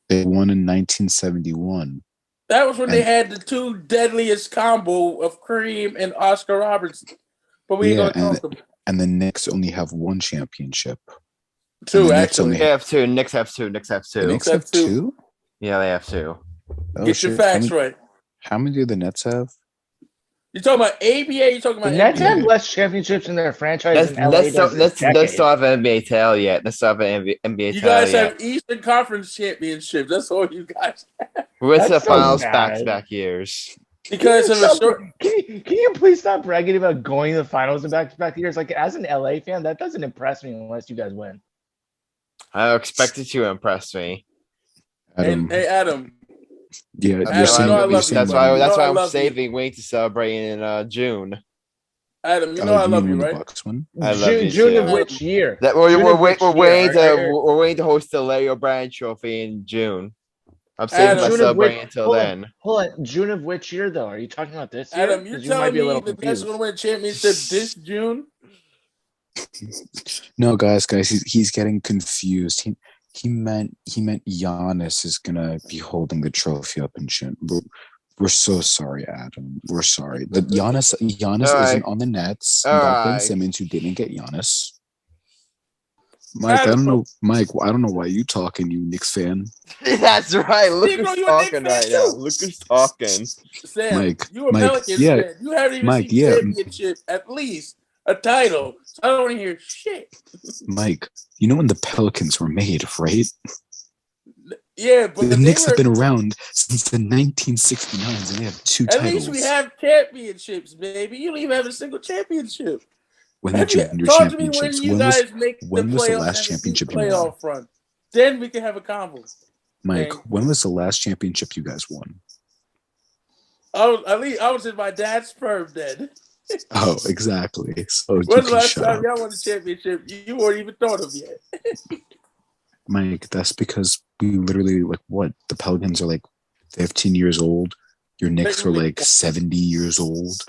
They won in 1971. That was when they had the 2 deadliest combo of Kareem and Oscar Robertson. But we ain't going to talk about. And the Knicks only have 1 championship. 2, actually. They have 2. Knicks have 2. The Knicks have 2? Yeah, they have 2. Oh, Get your facts right. How many do the Nets have? You talking about ABA? You talking The about Nets NBA? have less championships in their franchise Let's than LA let's does let's this let's decade. not have an NBA title yet. Let's not have an NBA You title guys yet. have Eastern Conference championships. That's all you guys have. We went to the That's so finals bad. back-to-back years. Because of a Stop- short. Can you please stop bragging about going to the finals in back-to-back years? Like, as an LA fan, that doesn't impress me unless you guys win. I expected you to impress me. Adam. Hey, Adam. Yeah, Adam, you're saying, you know I you're love you, saying That's buddy. why. You That's know why I I'm love you. saving, waiting to celebrate in June. Adam, you know I you love mean you, when the right? Bucks win? I love you June of too. which year? That we're June we're, of wait, which we're year? waiting to we're waiting to host the Larry O'Brien Trophy in June. I'm saving Adam, my June of celebrating which? until Hold then. on, hold on. June of which year though? Are you talking about this year? Adam, you're 'Cause you might telling be a me little the Nets confused. are going to win a championship this June? No, guys, he's getting confused. He meant Giannis is gonna be holding the trophy up in June. We're so sorry, Adam. We're sorry. But Giannis All right. isn't on the Nets. All You got Ben right. Simmons, who didn't get Giannis. Mike, I don't know. Mike, I don't know why you talking, you Knicks fan. That's right. Look Negro, who's you a Knicks talking fan right too. now. Look who's talking. Sam, Mike, you a Mike, Pelicans yeah. fan. You haven't even Mike, seen yeah. championship, at least a title. So I don't want to hear shit. Mike, you know when the Pelicans were made, right? Yeah, but The they Knicks were, have been around since the 1969s, and they have 2 at titles. least we have championships, baby. You don't even have a single championship. When the Have you, junior talk to me championships. when you When was guys make the when was the playoffs last and a deep championship you won? playoff run. Then we can have a convo. Mike, Okay. when was the last championship you guys won? I was in my dad's sperm then. Oh, exactly. So you When's the can last shut time up. y'all won a championship you weren't even thought of yet? Mike, that's because we literally, the Pelicans are 15 years old. Your Knicks were 70 years old.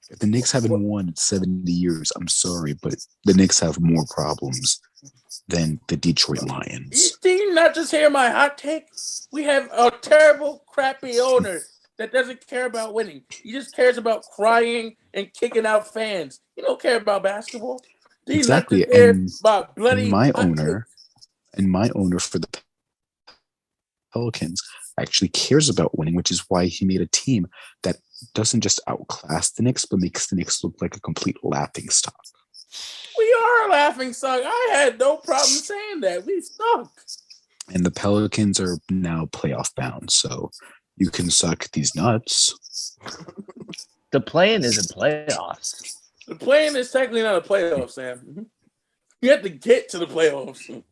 If the Knicks haven't won in 70 years, I'm sorry, but the Knicks have more problems than the Detroit Lions. Did you not just hear my hot take? We have a terrible, crappy owner that doesn't care about winning. He just cares about crying and kicking out fans. He don't care about basketball. He Exactly, not care and about bloody my hot owner for the Pelicans actually cares about winning, which is why he made a team that doesn't just outclass the Knicks, but makes the Knicks look like a complete laughing stock. We are a laughing stock. I had no problem saying that. We suck. And the Pelicans are now playoff bound, so you can suck these nuts. The play-in isn't playoffs. The play-in is technically not a playoff, Sam. You have to get to the playoffs.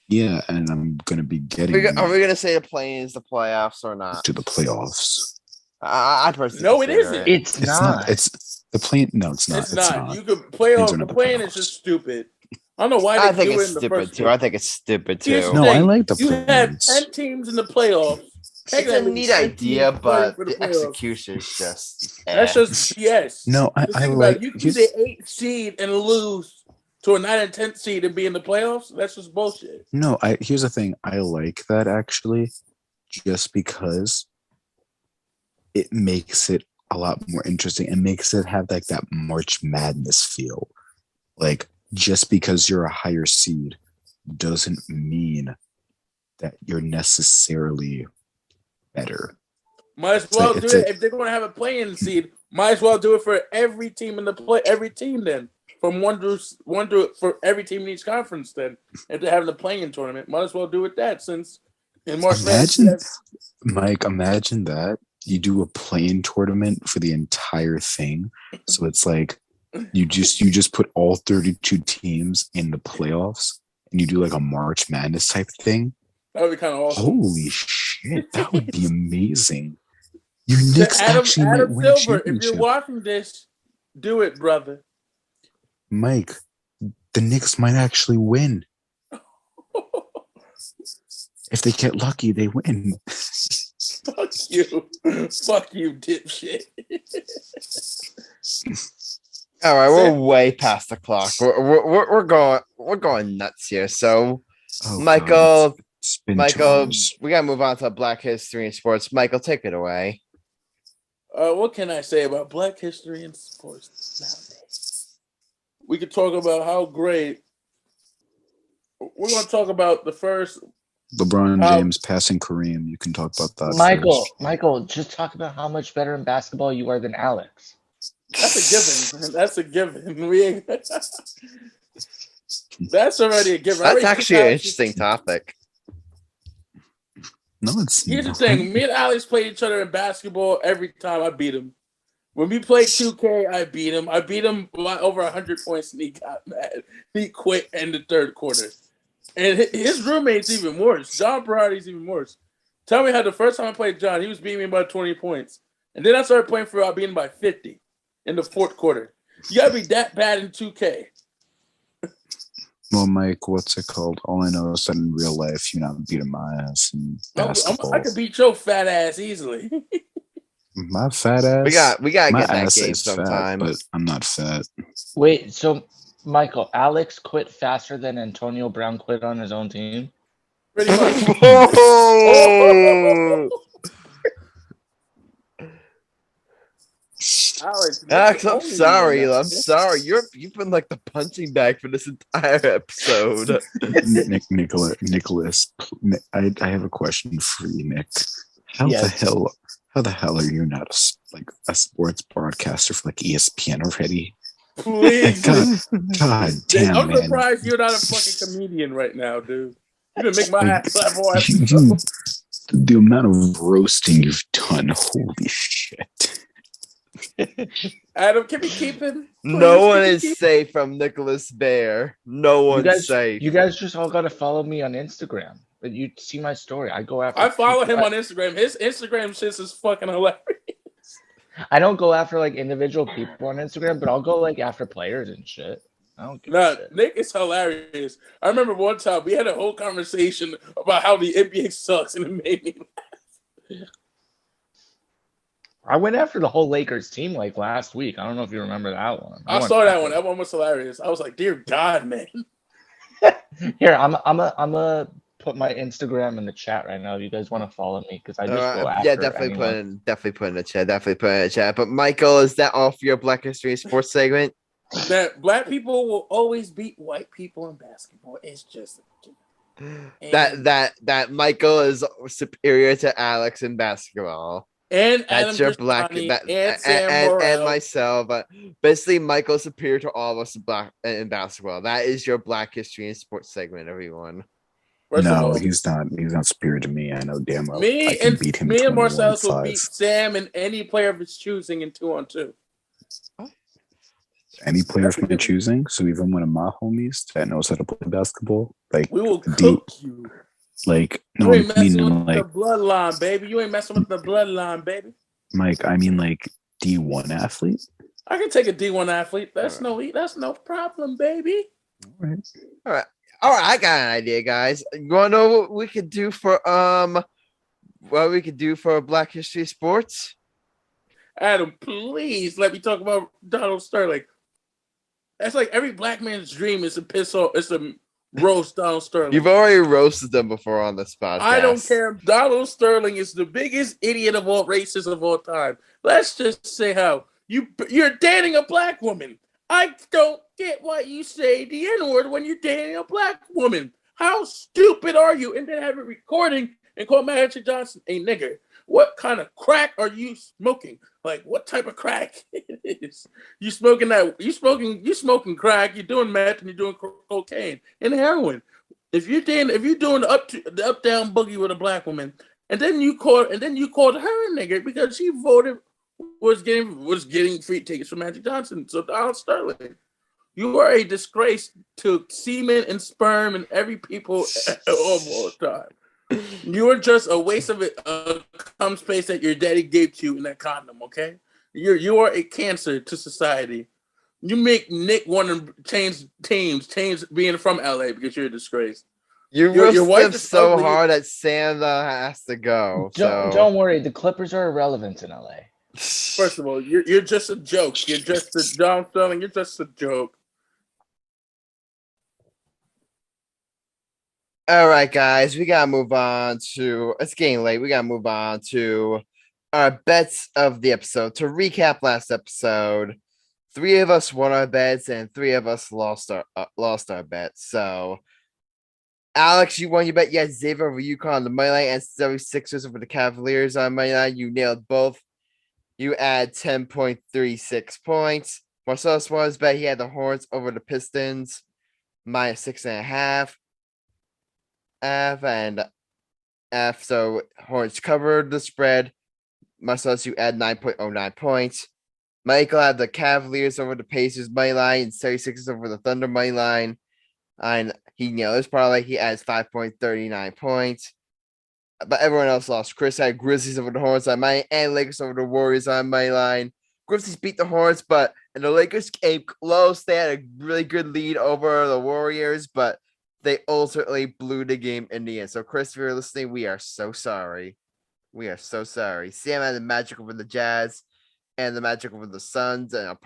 Yeah, and I'm gonna be getting Are we gonna say the play-in is the playoffs or not? to the playoffs. I'd personally No, it consider isn't. It's not. It's the play. No, it's not. It's not. not. You could play Things off. are The not the play-in is playoffs. just stupid. I don't know why I they think do it it's in the stupid first too. place. I think it's stupid Here's too. the No, I thing. like the You have play-ins. 10 teams in the playoffs. It's a Technically, neat 10 idea, teams playing but for the playoffs. execution is just. That's just BS. No, Just I think about like. it. You can be here's- the 8th seed and lose to a 9 and 10th seed and be in the playoffs. That's just bullshit. No, here's the thing. I like that actually, just because it makes it a lot more interesting and makes it have that March Madness feel. Like, just because you're a higher seed doesn't mean that you're necessarily better. Might as well do it if they're going to have a play-in seed. Might as well do it for every team in the play. Every team then, from one to for every team in each conference. Then, if they're having a play-in tournament, might as well do it that since in March. Mike, imagine that you do a play-in tournament for the entire thing. So it's like you just put all 32 teams in the playoffs, and you do like a March Madness type thing. That would be kind of awesome. Holy shit, that would be amazing. Your Knicks actually might win a Silver, if championship. you're watching this, do it, brother. Mike, the Knicks might actually win. If they get lucky, they win. Fuck you, dipshit. All right, we're way past the clock. We're going nuts here. So, Michael, we gotta move on to Black History in sports. Michael, take it away. What can I say about Black history in sports nowadays? We could talk about how great. We're going to talk about the first LeBron James passing Kareem. You can talk about that first. Michael, just talk about how much better in basketball you are than Alex. That's a given. That's a given. We ain't. That's already a given. That's actually an interesting topic. No, it's Here's not. the thing. Me and Alex played each other in basketball every time. I beat him. When we played 2K, I beat him. I beat him by over 100 points, and he got mad. He quit in the third quarter. And his roommate's even worse. John Berardi's even worse. Tell me how the first time I played John, he was beating me by 20 points. And then I started playing for beating him by 50 in the fourth quarter. You got to be that bad in 2K. Well, Mike, what's it called? All I know is that in real life, you're not beating my ass in basketball. I could beat your fat ass easily. My fat ass. We gotta my get that ass game is sometime. fat, but I'm not fat. Wait, so Michael, Alex quit faster than Antonio Brown quit on his own team? Pretty much. Oh! Alex, I'm sorry. I'm sorry. You've been like the punching bag for this entire episode. Nicholas, I have a question for you, Nick. How Yes. the hell are you not a sports broadcaster for like ESPN already? Please. God damn, I'm man. surprised you're not a fucking comedian right now, dude. You didn't make my ass laugh all The amount of roasting you've done, holy shit. Adam, can we keep it? No one is safe from Nicholas Baer. No one's safe. You guys just all got to follow me on Instagram. But you see my story. I go after. I follow him on Instagram. His Instagram shit is fucking hilarious. I don't go after like individual people on Instagram, but I'll go like after players and shit. I don't give a shit. Nick is hilarious. I remember one time we had a whole conversation about how the NBA sucks, and it made me laugh. I went after the whole Lakers team like last week. I don't know if you remember that one. I saw that one. That one was hilarious. I was like, "Dear God, man!" Here, I'm a put my Instagram in the chat right now if you guys want to follow me because I just go after. Yeah, definitely put in the chat. Definitely put in the chat. But Michael, is that all for your Black History Sports segment? That black people will always beat white people in basketball. It's just that Michael is superior to Alex in basketball. And that's Adam your black and myself. But basically, Michael's superior to all of us in basketball. That is your Black History and Sports segment, everyone. No, he's not. He's not superior to me. I know damn well. I can beat him. Me and Marcellus will beat Sam and any player of his choosing in 2-on-2. Any player of my choosing. So even one of my homies that knows how to play basketball, like we will cook you. Like no, you ain't messing with the bloodline, baby. You ain't messing with the bloodline, baby. Mike, I mean like D1 athlete. I can take a D1 athlete. That's no problem, baby. All right. I got an idea, guys. You wanna know what we could do for Black History Sports? Adam, please let me talk about Donald Sterling. That's like every black man's dream is to piss off. It's a roast Donald Sterling. You've already roasted them before on this podcast. I don't care. Donald Sterling is the biggest idiot of all races of all time. Let's just say how you're dating a black woman. I don't get why you say the N-word when you're dating a black woman. How stupid are you? And then have a recording and call Magic Johnson a nigger. What kind of crack are you smoking? Like, what type of crack it is? You smoking smoking crack, you're doing meth, and you're doing cocaine and heroin. If you're doing the up down boogie with a black woman, and then you called her a nigger because she was getting free tickets from Magic Johnson. So Donald Sterling, you are a disgrace to semen and sperm and every people of all time. You are just a waste of it, cum space that your daddy gave to you in that condom. Okay, you are a cancer to society. You make Nick want to change being from LA because you're a disgrace. Your wife is so hard that Sam has to go. Don't worry, the Clippers are irrelevant in LA. First of all, you're just a joke. You're just a Donald Sterling. You're just a joke. All right, guys, we gotta move on to. It's getting late. We gotta move on to our bets of the episode. To recap last episode, 3 of us won our bets and 3 of us lost our bets. So Alex, you won. You bet you had Xavier over UConn on the money line and 76ers over the Cavaliers on money line. You nailed both. You add 10.36 points. Marcellus was bet he had the Hornets over the Pistons minus 6.5. F and F. So Hornets covered the spread. Marcellus, you add 9.09 points. Michael had the Cavaliers over the Pacers money line and 76ers over the Thunder money line. And he nailed his parlay. He adds 5.39 points. But everyone else lost. Chris had Grizzlies over the Hornets on money and Lakers over the Warriors on money line. Grizzlies beat the Hornets, and the Lakers came close. They had a really good lead over the Warriors, but they ultimately blew the game in the end. So, Chris, if you're listening, we are so sorry. We are so sorry. Sam had the Magic over the Jazz and the Magic over the Suns, and a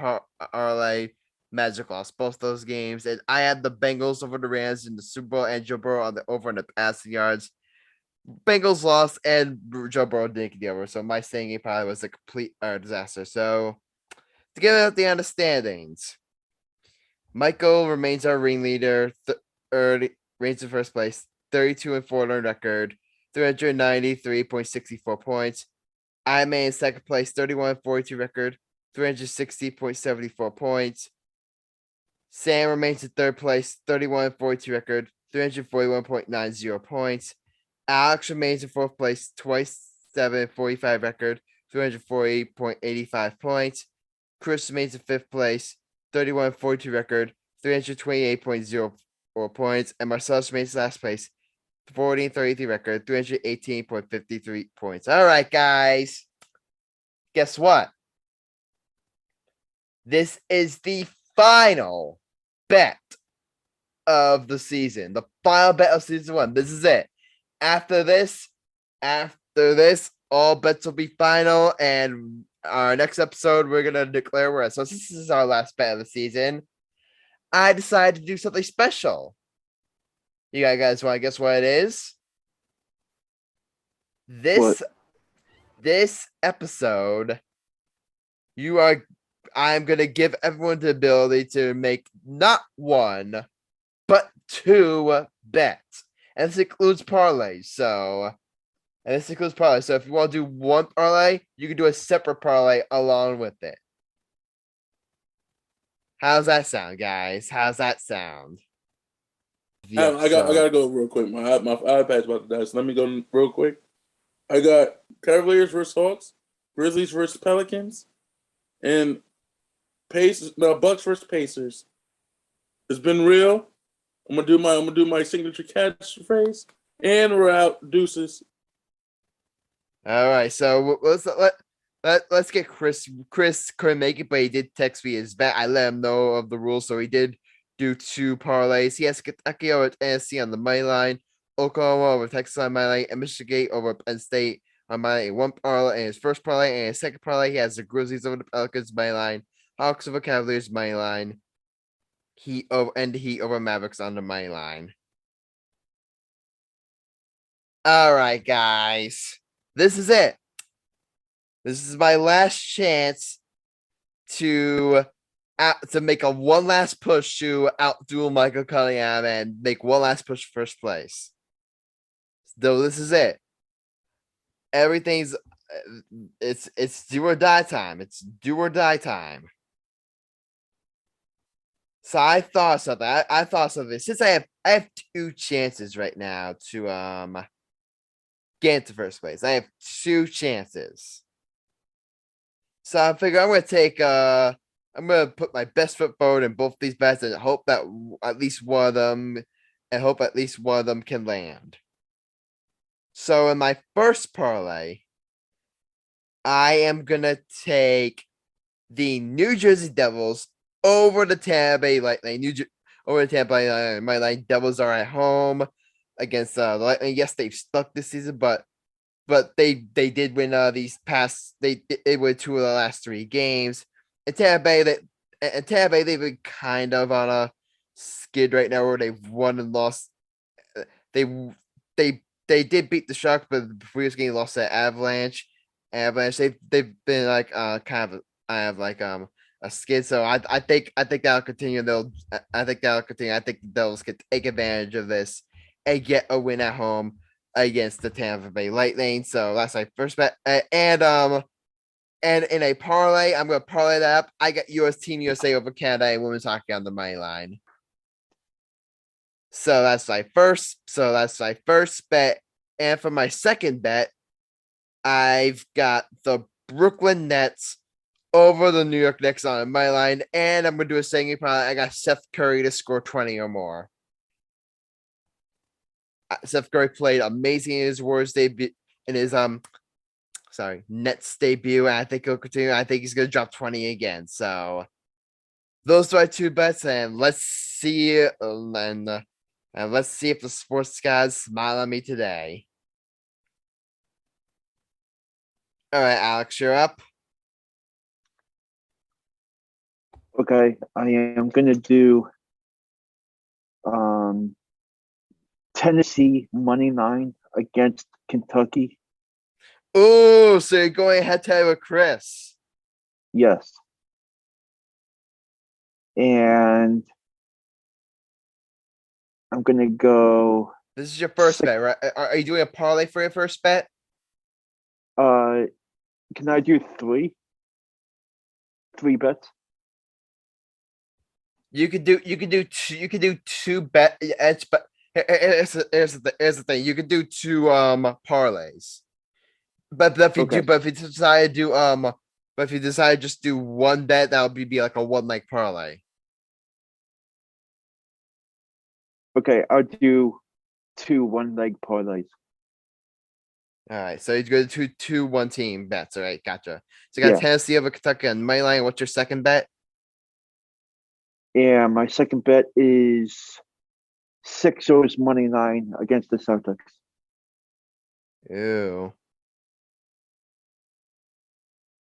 parlay. Magic lost both those games. And I had the Bengals over the Rams in the Super Bowl and Joe Burrow on the over and the passing yards. Bengals lost and Joe Burrow didn't get the over. So my saying it probably was a complete disaster. So to get out the understandings, Michael remains our ringleader. Reigns in first place, 32-4 record, 393.64 points. I'm in second place, 31-42 record, 360.74 points. Sam remains in third place, 31-42 record, 341.90 points. Alex remains in fourth place, 27-45 record, 340.85 points. Chris remains in fifth place, 31-42 record, 328.04 points. And Marcellus remains in last place, 40-33 record, 318.53 points. All right, guys. Guess what? This is the final bet of the season. The final bet of season 1. This is it. After this, all bets will be final. And our next episode, we're gonna declare we're at. So this is our last bet of the season. I decided to do something special. You guys want to guess what it is? This episode, I'm gonna give everyone the ability to make not one, but 2 bets. And this includes parlays. So if you want to do one parlay, you can do a separate parlay along with it. How's that sound, guys? How's that sound? I gotta go real quick. My iPad's about to die, so let me go real quick. I got Cavaliers versus Hawks, Grizzlies versus Pelicans, and Bucks versus Pacers. It's been real. I'm gonna do my signature catchphrase, and we're out. Deuces. All right, so let's get Chris. Chris couldn't make it, but he did text me his bet. I let him know of the rules, so he did do 2 parlays. He has Kentucky over Tennessee on the money line, Oklahoma over Texas on money line, and Michigan over Penn State on money line. 1 parlay and his first parlay, and his second parlay he has the Grizzlies over the Pelicans money line, Hawks over Cavaliers money line, Heat over Mavericks on the money line. All right, guys, this is it. This is my last chance to make one last push to outduel Michael Cunningham and make one last push for first place. So this is it. Everything's it's do or die time. It's do or die time. So I thought something. Since I have 2 chances right now to get into first place. I have 2 chances. So I figure I'm gonna put my best foot forward in both these bets and hope that at least one of them can land. So in my first parlay, I am gonna take the New Jersey Devils over the Tampa Bay Lightning. Over the Tampa Bay Lightning. My Lightning Devils are at home against the Lightning. Yes, they've stuck this season, but they did win these past. They win 2 of the last 3 games. And Tampa Bay, they've been kind of on a skid right now where they've won and lost. They did beat the Sharks, but the previous game lost to Avalanche. They've been like kind of a skid. So I think that'll continue. I think the Devils can take advantage of this get a win at home against the Tampa Bay Lightning. So that's my first bet. And in a parlay, I'm gonna parlay that up. I got Team USA over Canada and women's hockey on the money line. So that's my first. Bet. And for my second bet, I've got the Brooklyn Nets over the New York Knicks on my line, and I'm gonna do a second parlay. I got Seth Curry to score 20 or more. Seth Curry played amazing in his Warriors debut, in his Nets debut. And I think he'll continue. I think he's gonna drop 20 again. So those are my two bets, and let's see. And let's see if the sports guys smile at me today. All right, Alex, you're up. Okay, I am going to do Tennessee money line against Kentucky. Oh, so you're going head-to-head with Chris. Yes. And I'm going to go... This is your first bet, right? Are you doing a parlay for your first bet? Can I do three? 3 bets? You could do two bet. But here's the thing. You could do two parlays. But if you decide to just do one bet, that would be like a one leg parlay. Okay, I'll do 2 1-leg parlays. All right, so you go to two 1-team bets. All right, gotcha. So you got Tennessee over Kentucky on money line. What's your second bet? And my second bet is Sixers money line against the Celtics. Ew.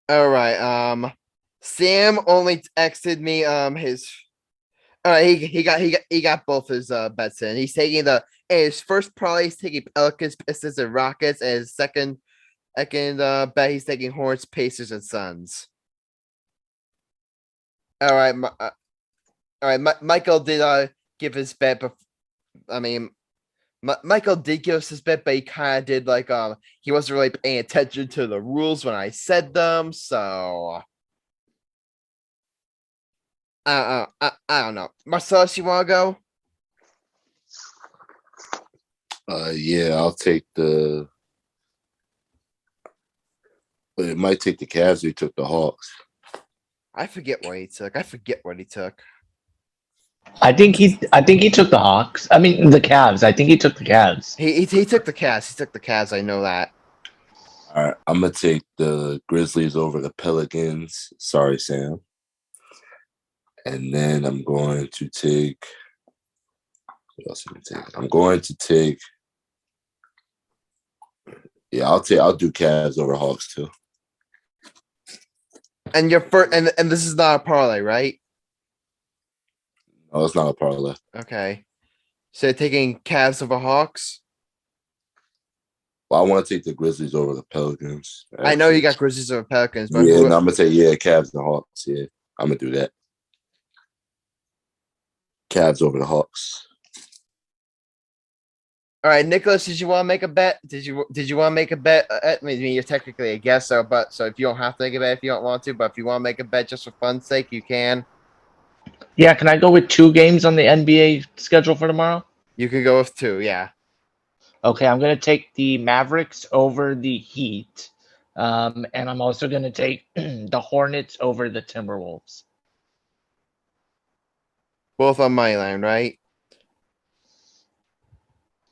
All right. Sam only texted me his. All right, he got both his bets in. He's taking his first parlay. He's taking Pelicans, Pistons, and Rockets, and his second bet he's taking Hornets, Pacers, and Suns. All right, Michael did give his bet, but Michael did give us his bet, but he kind of did he wasn't really paying attention to the rules when I said them, so I don't know. Marcellus, you want to go? Yeah, I'll take the. But it might take the Cavs. He took the Hawks. I forget what he took. I think he took the Hawks. I mean the Cavs. I think he took the Cavs. He took the Cavs. He took the Cavs. I know that. All right, I'm gonna take the Grizzlies over the Pelicans. Sorry, Sam. And then I'm going to take. What else am I take? I'm going to take. Yeah, I'll do Cavs over Hawks too. And your first, and this is not a parlay, right? No, it's not a parlay. Okay. So you're taking Cavs over Hawks? Well, I want to take the Grizzlies over the Pelicans. Actually. I know you got Grizzlies over Pelicans, but I'm gonna say Cavs and Hawks. Yeah, I'm gonna do that. Cavs over the Hawks. All right, Nicholas, did you want to make a bet? Did you want to make a bet? I mean, you're technically a guest, so if you don't have to make a bet if you don't want to, but if you want to make a bet just for fun's sake, you can. Yeah, can I go with 2 games on the NBA schedule for tomorrow? You can go with 2, yeah. Okay, I'm going to take the Mavericks over the Heat, and I'm also going to take the Hornets over the Timberwolves. Both on my line, right?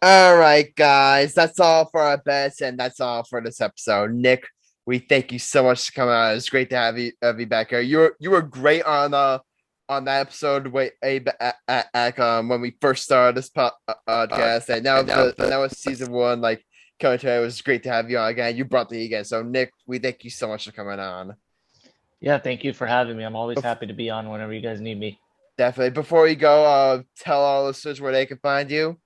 All right, guys, that's all for our bets, and that's all for this episode. Nick, we thank you so much for coming on. It's great to have you back here. You were great on that episode when we first started this podcast, and now it's season 1. Like commentary, it was great to have you on again. You brought the heat again, so Nick, we thank you so much for coming on. Yeah, thank you for having me. I'm always happy to be on whenever you guys need me. Definitely. Before you go, tell all listeners where they can find you.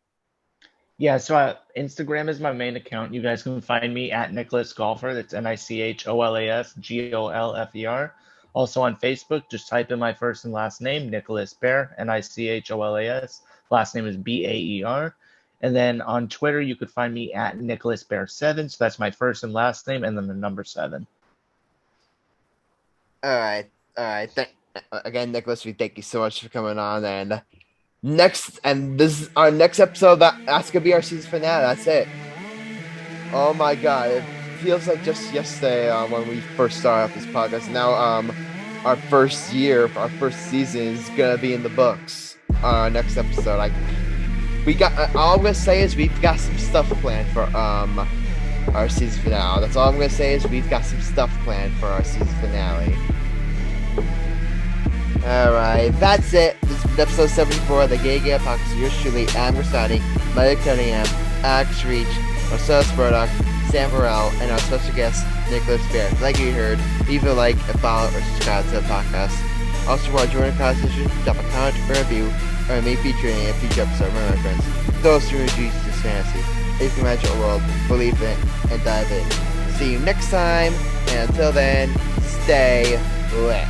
Yeah, so Instagram is my main account. You guys can find me at Nicholas Golfer. That's NicholasGolfer. Also on Facebook, just type in my first and last name, Nicholas Baer, Nicholas. Last name is Baer. And then on Twitter, you could find me at Nicholas Baer 7. So that's my first and last name, and then the number 7. All right. Again, Nicholas, we thank you so much for coming on. And this is our next episode. That's gonna be our season finale. That's it. Oh my God, it feels like just yesterday when we first started off this podcast. Now, our first season is gonna be in the books. Our next episode, all I'm gonna say is we've got some stuff planned for our season finale. That's all I'm gonna say is we've got some stuff planned for our season finale. Alright, that's it. This is episode 74 of the Gay Podcast. Yours truly, Adam Grassani, Mike Cunningham, Alex Reach, Marcel Spurdock, Sam Burrell, and our special guest, Nicholas Baer. Like you heard, leave a like, a follow, or subscribe to the podcast. Also, want to join the conversation, drop a comment or review, or may feature in a future episode of my friends. Those who introduce this fantasy. If you imagine a world, believe in it, and dive in. See you next time, and until then, stay lit.